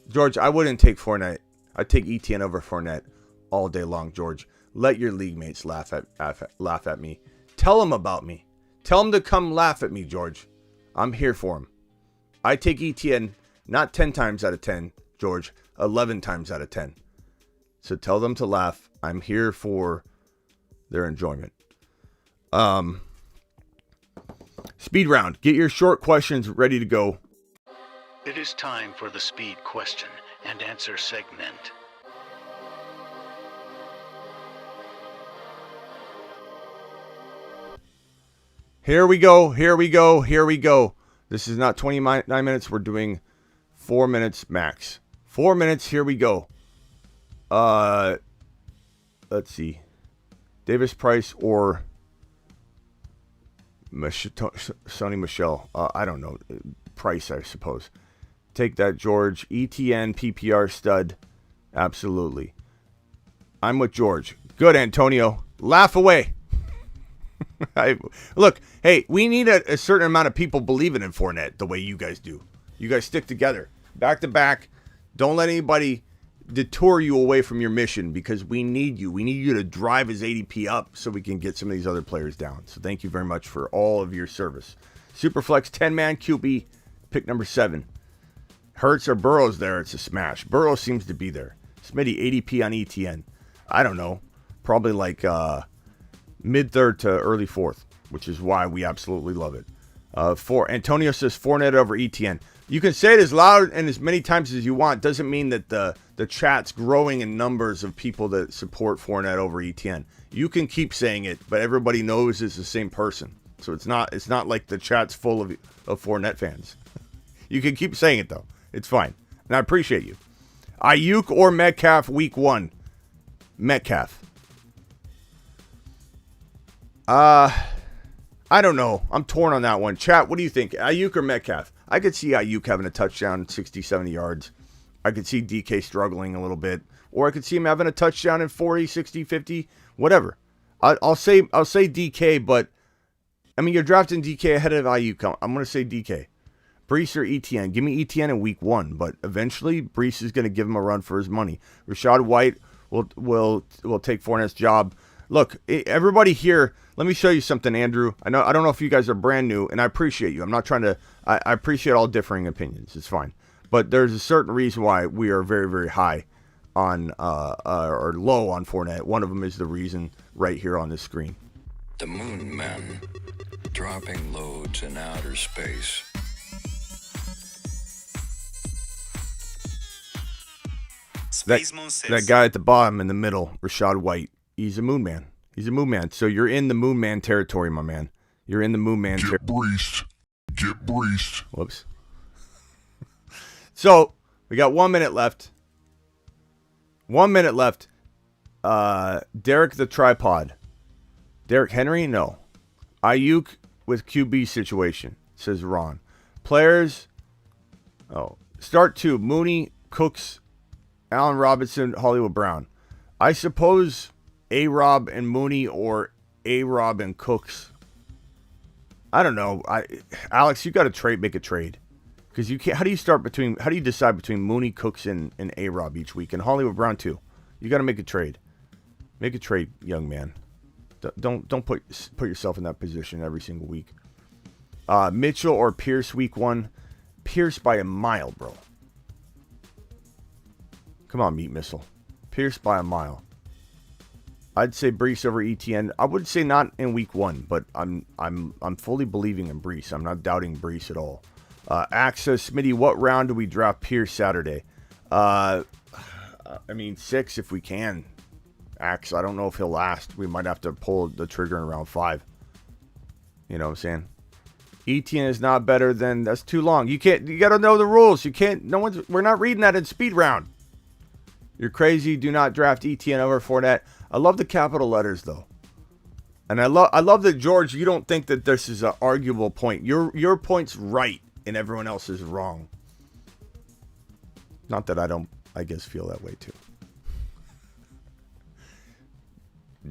George, I wouldn't take Fournette. I'd take ETN over Fournette all day long, George. Let your league mates laugh at me. Tell them about me. Tell them to come laugh at me, George. I'm here for them. I take ETN not 10 times out of 10, George, 11 times out of 10. So tell them to laugh. I'm here for their enjoyment. Speed round. Get your short questions ready to go. It is time for the speed question and answer segment. Here we go. This is not 29 minutes. We're doing 4 minutes max. 4 minutes. Here we go. Let's see. Davis Price or Sony Michel. I don't know. Price, I suppose. Take that, George. ETN, PPR stud. Absolutely. I'm with George. Good, Antonio. Laugh away. Look, hey, we need a certain amount of people believing in Fournette the way you guys do. You guys stick together. Back to back. Don't let anybody detour you away from your mission because we need you. We need you to drive his ADP up so we can get some of these other players down. So thank you very much for all of your service. Superflex 10-man QB, pick number 7. Ertz or Burrow's there, it's a smash. Burrow seems to be there. Smitty, ADP on ETN. I don't know. Probably like mid-third to early 4th, which is why we absolutely love it. Antonio says Fournette over ETN. You can say it as loud and as many times as you want. Doesn't mean that the chat's growing in numbers of people that support Fournette over ETN. You can keep saying it, but everybody knows it's the same person. So it's not like the chat's full of Fournette fans. You can keep saying it, though. It's fine. And I appreciate you. Ayuk or Metcalf week 1? Metcalf. I don't know. I'm torn on that one. Chat, what do you think? Ayuk or Metcalf? I could see Ayuk having a touchdown, 60, 70 yards. I could see DK struggling a little bit. Or I could see him having a touchdown in 40, 60, 50, whatever. I'll say DK, but I mean, you're drafting DK ahead of Ayuk. I'm going to say DK. Brees or ETN. Give me ETN in week 1, but eventually Brees is going to give him a run for his money. Rachaad White will take Fournette's job. Look, everybody here, let me show you something, Andrew. I don't know if you guys are brand new, and I appreciate you. I'm not trying to, I appreciate all differing opinions. It's fine. But there's a certain reason why we are very, very high on, or low on Fournette. One of them is the reason right here on this screen. The Moon Men, dropping loads in outer space. That guy at the bottom in the middle, Rachaad White, he's a Moon Man. He's a Moon Man. So you're in the Moon Man territory, my man. You're in the Moon Man territory. Get breached. Whoops. So we got 1 minute left. 1 minute left. Derek the tripod. Derek Henry? No. Ayuk with QB situation, says Ron. Players. Oh. Start 2. Mooney, Cooks, Allen Robinson, Hollywood Brown. I suppose A-Rob and Mooney or A-Rob and Cooks. I don't know. Alex, you got to make a trade. Because you can't. How do you decide between Mooney, Cooks, and A-Rob each week? And Hollywood Brown too. You got to make a trade. Make a trade, young man. Don't put yourself in that position every single week. Mitchell or Pierce week 1. Pierce by a mile, bro. Come on, Meat Missile. Pierce by a mile. I'd say Brees over ETN. I would say not in week 1, but I'm fully believing in Brees. I'm not doubting Brees at all. Access Smitty, what round do we draft Pierce Saturday? I mean 6 if we can. Axe, I don't know if he'll last. We might have to pull the trigger in round 5. You know what I'm saying? ETN is not better than, that's too long. You got to know the rules. We're not reading that in speed round. You're crazy. Do not draft ETN over Fournette. I love the capital letters though. And I love that, George, you don't think that this is an arguable point. Your point's right and everyone else is wrong. Not that I guess feel that way too.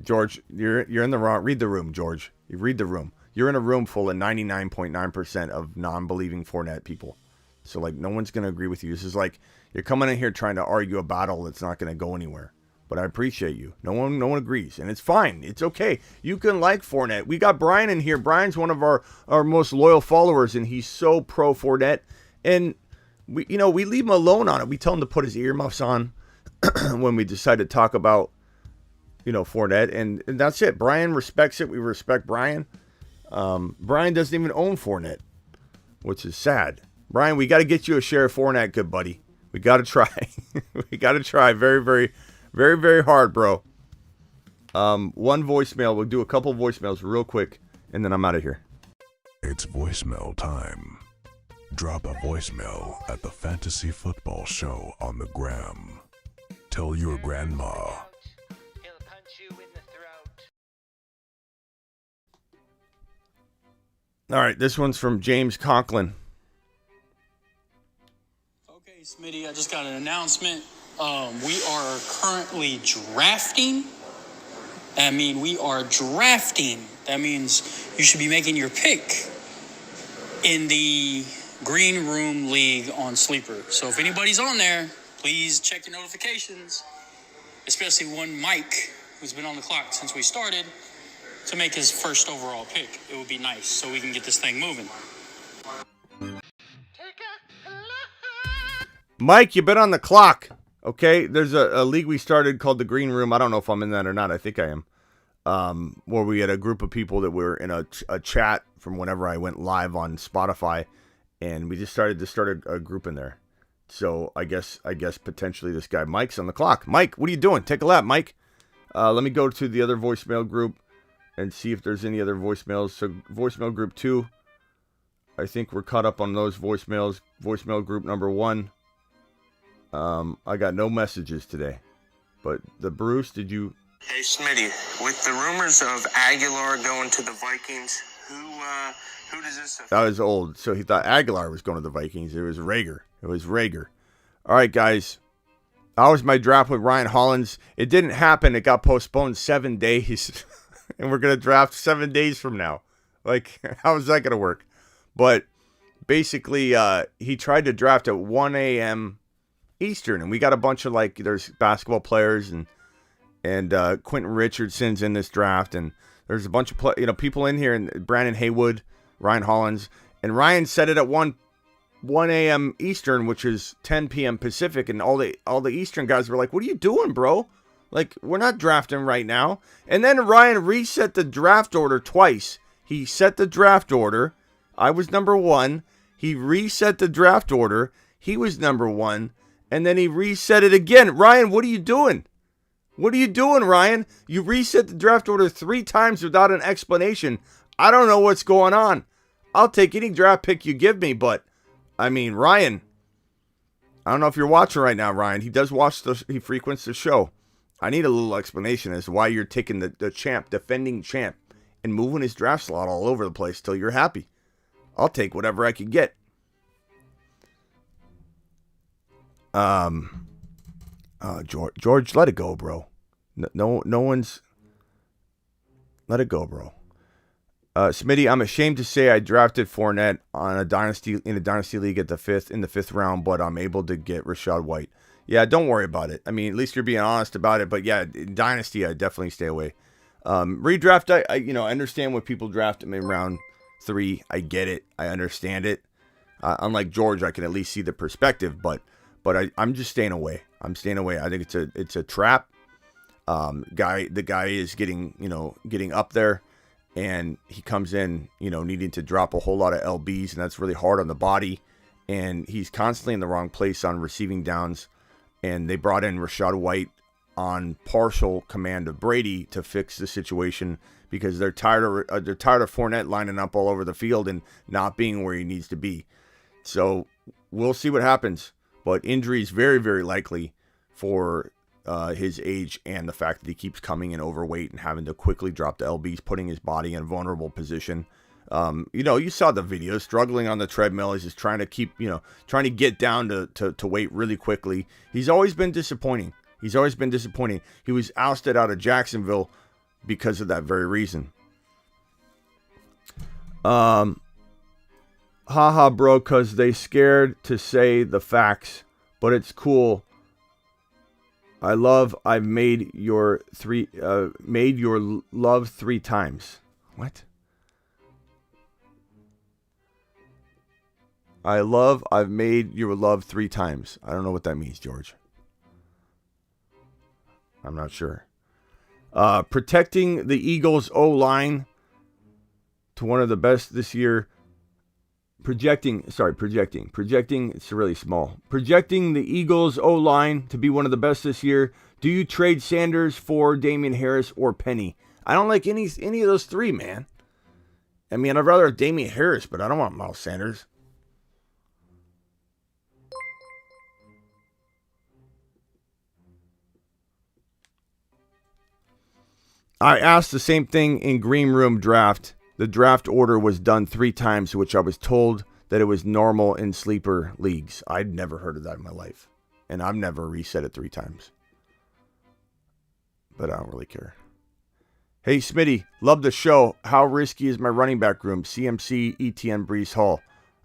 George, you're in the wrong. Read the room, George. You read the room. You're in a room full of 99.9% of non-believing Fournette people. So, like, no one's going to agree with you. This is like you're coming in here trying to argue a battle that's not going to go anywhere. But I appreciate you. No one agrees. And it's fine. It's okay. You can like Fournette. We got Brian in here. Brian's one of our most loyal followers, and he's so pro Fournette. And, we leave him alone on it. We tell him to put his earmuffs on when we decide to talk about, Fournette. And that's it. Brian respects it. We respect Brian. Brian doesn't even own Fournette, which is sad. Brian, we got to get you a share of Fournette, good buddy. We got to try. We got to try very, very, very, very hard, bro. One voicemail. We'll do a couple voicemails real quick, and then I'm out of here. It's voicemail time. Drop a voicemail at the Fantasy Football Show on the gram. Tell your grandma. He'll punch you in the throat. All right, this one's from James Conklin. Okay, Smitty, I just got an announcement. We are currently drafting. We are drafting. That means you should be making your pick in the Green Room League on Sleeper. So if anybody's on there, please check your notifications, especially one Mike, who's been on the clock since we started, to make his first overall pick. It would be nice so we can get this thing moving. Mike, you've been on the clock. Okay, there's a league we started called the Green Room. I don't know if I'm in that or not. I think I am. Where we had a group of people that were in a chat from whenever I went live on Spotify, and we just started to start a group in there. So I guess potentially this guy Mike's on the clock. Mike, what are you doing? Take a lap, Mike. Let me go to the other voicemail group and see if there's any other voicemails. So voicemail group 2, I think we're caught up on those voicemails. Voicemail group number 1. I got no messages today. But the Bruce, did you? Hey, Smitty, with the rumors of Aguilar going to the Vikings, who does this affect? That was old. So he thought Aguilar was going to the Vikings. It was Reagor. All right, guys. That was my draft with Ryan Hollins. It didn't happen. It got postponed 7 days. And we're going to draft 7 days from now. Like, how is that going to work? But basically, he tried to draft at 1 a.m. Eastern. And we got a bunch of, like, there's basketball players and Quentin Richardson's in this draft. And there's a bunch of people in here. And Brandon Haywood, Ryan Hollins. And Ryan set it at 1 a.m. Eastern, which is 10 p.m. Pacific, and all the Eastern guys were like, "What are you doing, bro? Like, we're not drafting right now." And then Ryan reset the draft order twice. He set the draft order. I was number 1. He reset the draft order. He was number 1. And then he reset it again. Ryan, what are you doing? What are you doing, Ryan? You reset the draft order 3 times without an explanation. I don't know what's going on. I'll take any draft pick you give me, but I mean, Ryan, I don't know if you're watching right now, Ryan. He does watch he frequents the show. I need a little explanation as to why you're taking the defending champ, and moving his draft slot all over the place till you're happy. I'll take whatever I can get. George, let it go, bro. No one's. Let it go, bro. Smitty, I'm ashamed to say I drafted Fournette in a dynasty league in the fifth round, but I'm able to get Rachaad White. Yeah, don't worry about it. I mean, at least you're being honest about it. But yeah, in dynasty, I definitely stay away. Redraft, I understand when people draft him in round 3. I get it. I understand it. Unlike George, I can at least see the perspective. But I'm just staying away. I'm staying away. I think it's a trap. The guy is getting up there. And he comes in, needing to drop a whole lot of LBs, and that's really hard on the body. And he's constantly in the wrong place on receiving downs. And they brought in Rachaad White on partial command of Brady to fix the situation because they're tired of Fournette lining up all over the field and not being where he needs to be. So we'll see what happens. But injury is very, very likely for his age and the fact that he keeps coming in overweight and having to quickly drop the LBs, putting his body in a vulnerable position. You saw the video, struggling on the treadmill. He's just trying to get down to weight really quickly. He's always been disappointing. He was ousted out of Jacksonville because of that very reason. Haha, bro, because they scared to say the facts, but it's cool. I've made your love 3 times. What? I've made your love 3 times. I don't know what that means, George. I'm not sure. Protecting the Eagles O-line to one of the best this year. Projecting, it's really small. Projecting the Eagles O-line to be one of the best this year. Do you trade Sanders for Damian Harris or Penny? I don't like any of those 3, man. I mean, I'd rather have Damian Harris, but I don't want Miles Sanders. I asked the same thing in Green Room Draft. The draft order was done 3 times, which I was told that it was normal in sleeper leagues. I'd never heard of that in my life. And I've never reset it 3 times. But I don't really care. Hey, Smitty, love the show. How risky is my running back room? CMC, ETN, Breece Hall.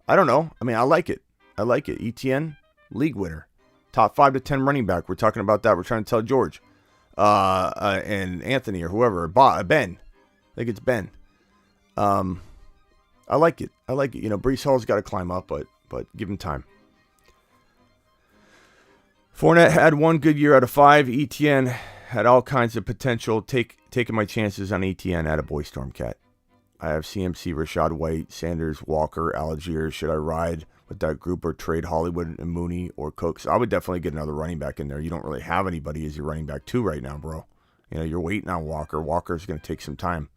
I don't know. I mean, I like it. ETN, league winner. Top 5 to 10 running back. We're talking about that. We're trying to tell George. And Anthony or whoever. Ben. I think it's Ben. I like it. Breece Hall's got to climb up, but give him time. Fournette had 1 good year out of 5. ETN had all kinds of potential. Taking my chances on ETN at a boy Stormcat. I have CMC, Rachaad White, Sanders, Walker, Algier. Should I ride with that group or trade Hollywood and Mooney or Cooks? I would definitely get another running back in there. You don't really have anybody as your running back 2 right now, bro. You're waiting on Walker. Walker's going to take some time.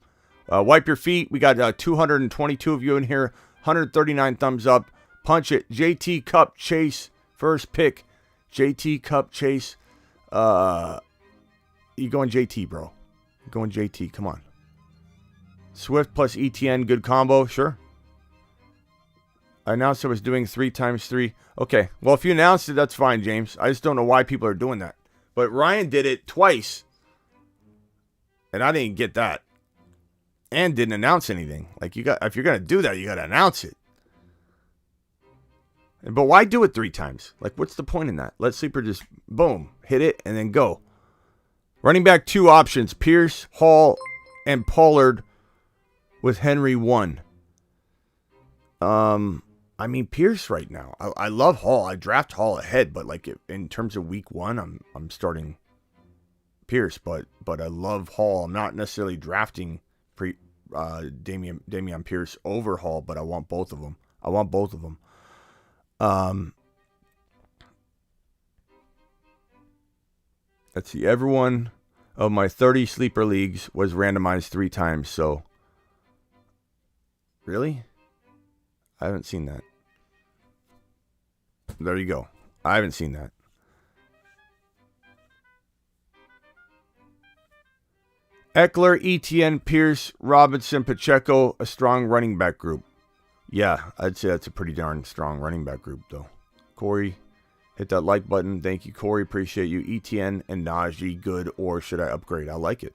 Wipe your feet. We got 222 of you in here. 139 thumbs up. Punch it. JT Cup Chase. First pick. JT, Cup, Chase. You going JT, bro. You're going JT. Come on. Swift plus ETN, good combo. Sure. I announced I was doing 3 times 3. Okay. Well, if you announced it, that's fine, James. I just don't know why people are doing that. But Ryan did it twice. And I didn't get that. And didn't announce anything. Like, if you're going to do that, you got to announce it. But why do it 3 times? Like, what's the point in that? Let Sleeper just, boom, hit it, and then go. Running back 2 options. Pierce, Hall, and Pollard with Henry 1. I mean, Pierce right now. I love Hall. I draft Hall ahead, but like in terms of week 1, I'm starting Pierce, but I love Hall. I'm not necessarily drafting Damian Pierce over Hall, but I want both of them. Let's see. Everyone of my 30 sleeper leagues was randomized 3 times. So, really? I haven't seen that. There you go. I haven't seen that. Eckler, ETN, Pierce, Robinson, Pacheco, a strong running back group. Yeah, I'd say that's a pretty darn strong running back group, though. Corey, hit that like button. Thank you, Corey. Appreciate you. ETN and Najee, good, or should I upgrade? I like it.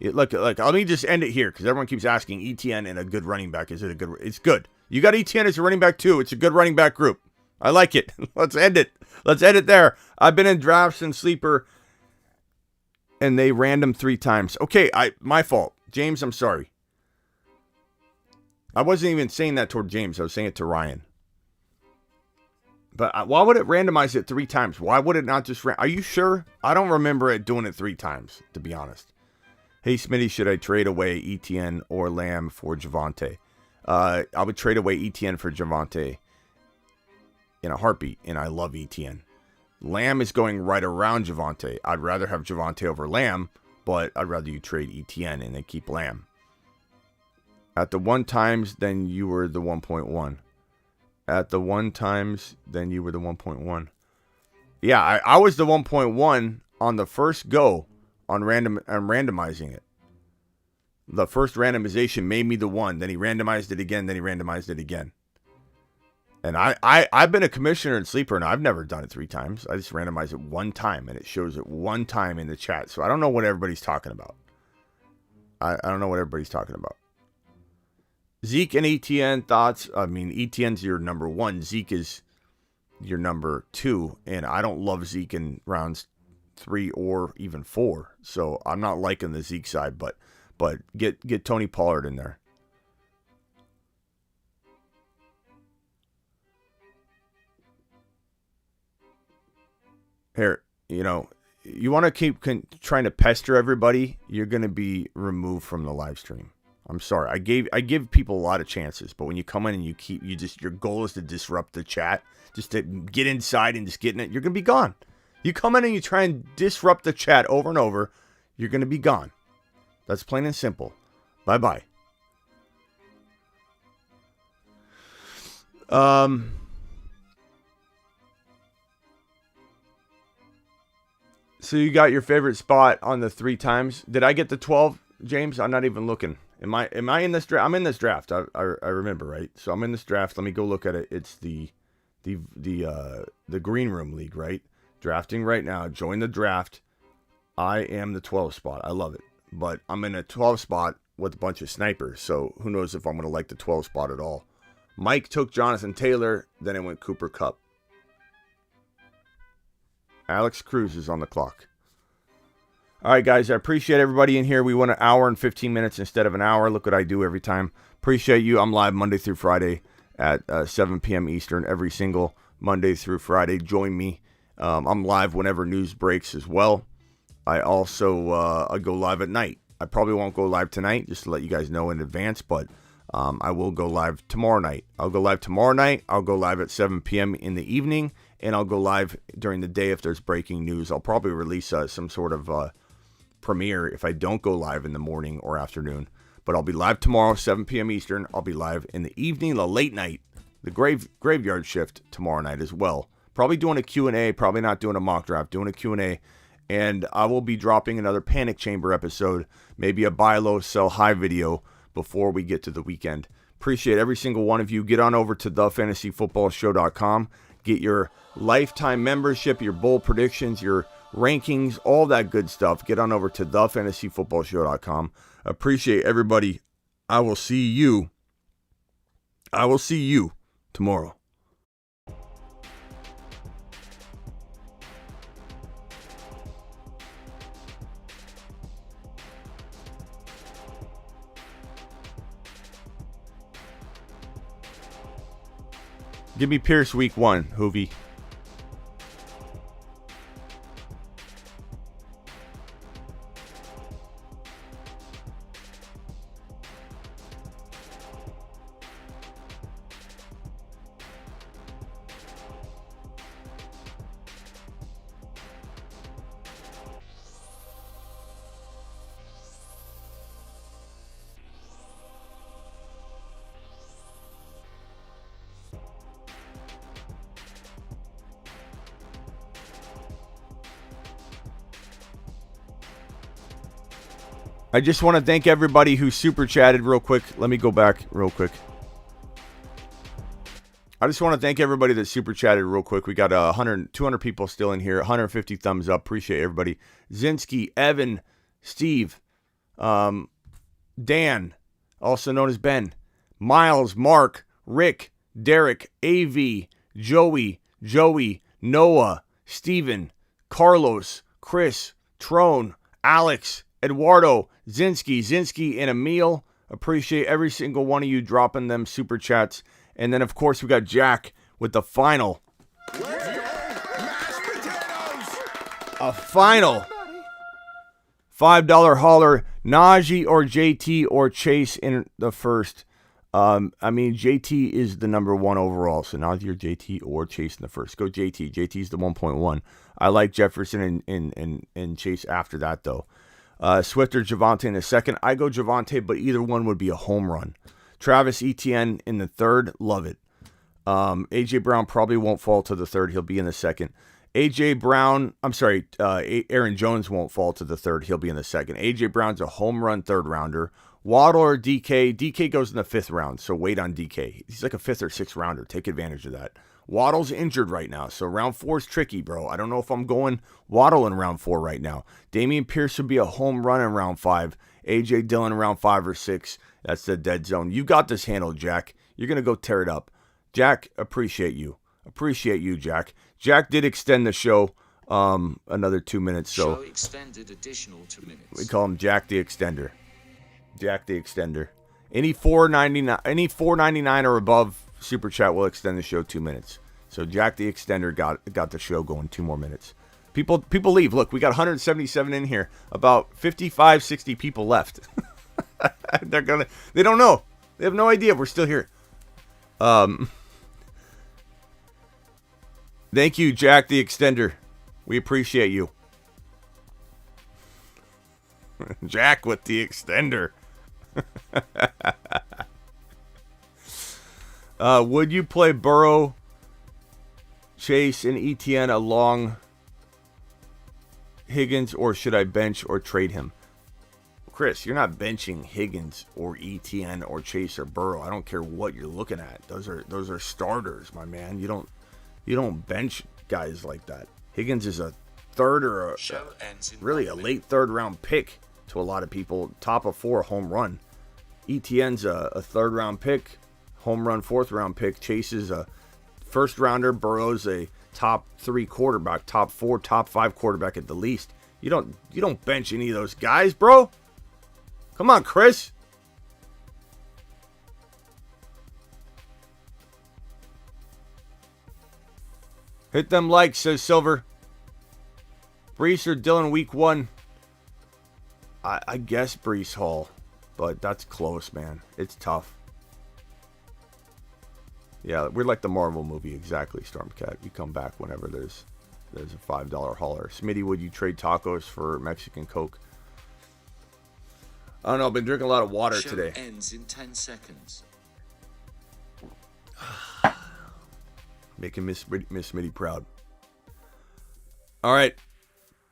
Look, let me just end it here, because everyone keeps asking ETN and a good running back. Is it a good? It's good. You got ETN as a running back, too. It's a good running back group. I like it. Let's end it. Let's end it there. I've been in drafts and sleeper, and they random 3 times. Okay, my fault. James, I'm sorry. I wasn't even saying that toward James. I was saying it to Ryan. But why would it randomize it 3 times? Why would it not just Are you sure? I don't remember it doing it 3 times, to be honest. Hey, Smitty, should I trade away ETN or Lamb for Javonte? I would trade away ETN for Javonte in a heartbeat, and I love ETN. Lamb is going right around Javonte. I'd rather have Javonte over Lamb, but I'd rather you trade ETN and then keep Lamb. At the 1 times, then you were the 1.1. At the 1 times, then you were the 1.1. Yeah, I was the 1.1 on the first go on randomizing it. The first randomization made me the 1. Then he randomized it again. Then he randomized it again. And I've been a commissioner in Sleeper, and I've never done it 3 times. I just randomized it 1 time, and it shows it 1 time in the chat. So I don't know what everybody's talking about. I don't know what everybody's talking about. Zeke and ETN thoughts. I mean, ETN's your number 1. Zeke is your number 2. And I don't love Zeke in rounds 3 or even 4. So I'm not liking the Zeke side, but get Tony Pollard in there. Here, you want to keep trying to pester everybody, you're going to be removed from the live stream. I'm sorry. I give people a lot of chances, but when you come in and your goal is to disrupt the chat, just to get inside and just get in it, you're going to be gone. You come in and you try and disrupt the chat over and over, you're going to be gone. That's plain and simple. Bye-bye. So you got your favorite spot on the 3 times. Did I get the 12, James? I'm not even looking. Am I in this draft? I'm in this draft. I remember, right? So I'm in this draft. Let me go look at it. It's the green room league, right? Drafting right now. Join the draft. I am the 12 spot. I love it. But I'm in a 12 spot with a bunch of snipers. So who knows if I'm going to like the 12 spot at all. Mike took Jonathan Taylor. Then it went Cooper Kupp. Alex Cruz is on the clock. All right, guys. I appreciate everybody in here. We went 1 hour and 15 minutes instead of an hour. Look what I do every time. Appreciate you. I'm live Monday through Friday at 7 p.m. Eastern every single Monday through Friday. Join me. I'm live whenever news breaks as well. I also I go live at night. I probably won't go live tonight, just to let you guys know in advance, but I will go live tomorrow night. I'll go live tomorrow night. I'll go live at 7 p.m. in the evening, and I'll go live during the day if there's breaking news. I'll probably release some sort of premiere if I don't go live in the morning or afternoon. But I'll be live tomorrow, 7 p.m. Eastern. I'll be live in the evening, the late night, the graveyard shift tomorrow night as well. Probably doing a Q&A, probably not doing a mock draft, doing a Q&A. And I will be dropping another Panic Chamber episode, maybe a buy low, sell high video before we get to the weekend. Appreciate every single one of you. Get on over to thefantasyfootballshow.com. Get your lifetime membership, your bowl predictions, your rankings, all that good stuff. Get on over to thefantasyfootballshow.com. Appreciate everybody. I will see you tomorrow. Give me Pierce week 1, Hoovy. I just want to thank everybody who super chatted real quick. Let me go back real quick. I just want to thank everybody that super chatted real quick. We got 200 people still in here. 150 thumbs up. Appreciate everybody. Zinski, Evan, Steve, Dan, also known as Ben, Miles, Mark, Rick, Derek, AV, Joey, Noah, Steven, Carlos, Chris, Trone, Alex, Eduardo, Zinski, and Emil. Appreciate every single one of you dropping them super chats. And then, of course, we got Jack with the final. A final $5 hauler. Najee or JT or Chase in the first. JT is the number 1 overall. So Najee or JT or Chase in the first. Go JT. JT's the 1.1. I like Jefferson and Chase after that, though. Swift or Javonte in the second. I go Javonte, but either one would be a home run. Travis Etienne in the third. Love it. A.J. Brown probably won't fall to the third. He'll be in the second. Aaron Jones won't fall to the third. He'll be in the second. A.J. Brown's a home run third rounder. Waddle or DK. DK goes in the 5th round, so wait on DK. He's like a 5th or 6th rounder. Take advantage of that. Waddle's injured right now, so round 4 is tricky, bro. I don't know if I'm going Waddle in round 4 right now. Damian Pierce would be a home run in round 5. A.J. Dillon in round 5 or 6. That's the dead zone. You got this handled, Jack. You're going to go tear it up. Jack, appreciate you. Appreciate you, Jack. Jack did extend the show another 2 minutes. So show extended additional 2 minutes. We call him Jack the Extender. Jack the Extender. Any $4.99 or above super chat will extend the show 2 minutes. So Jack the Extender got the show going 2 more minutes. People leave. Look, we got 177 in here. About 55, 60 people left. They don't know. They have no idea we're still here. Thank you, Jack the Extender. We appreciate you. Jack with the Extender. Would you play Burrow, Chase, and Etienne along Higgins, or should I bench or trade him? Chris, you're not benching Higgins or Etienne or Chase or Burrow. I don't care what you're looking at. Those are starters, my man. You don't bench guys like that. Higgins is a third or really a late 3rd round pick to a lot of people. Top of 4 home run. Etienne's a 3rd round pick, home run 4th round pick. Chase is a 1st rounder. Burrow's a top 3 quarterback, top 4, top 5 quarterback at the least. You don't bench any of those guys, bro. Come on, Chris. Hit them likes, says Silver. Brees or Dillon week 1. I guess Brees Hall, but that's close, man. It's tough. Yeah, we're like the Marvel movie, exactly, Stormcat. You come back whenever there's a $5 hauler. Smitty, would you trade tacos for Mexican Coke? I don't know. I've been drinking a lot of water today. Ends in 10 seconds. Making Miss Smitty proud. All right.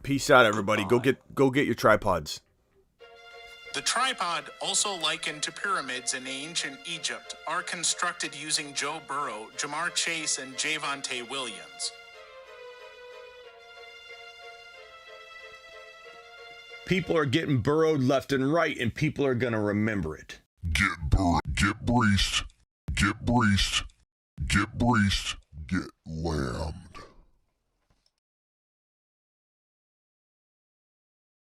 Peace out, everybody. Go get your tripods. The tripod, also likened to pyramids in ancient Egypt, are constructed using Joe Burrow, Jamar Chase, and Javonte Williams. People are getting burrowed left and right, and people are going to remember it. Get burrowed, get breached, get breached, get breached, get lambed.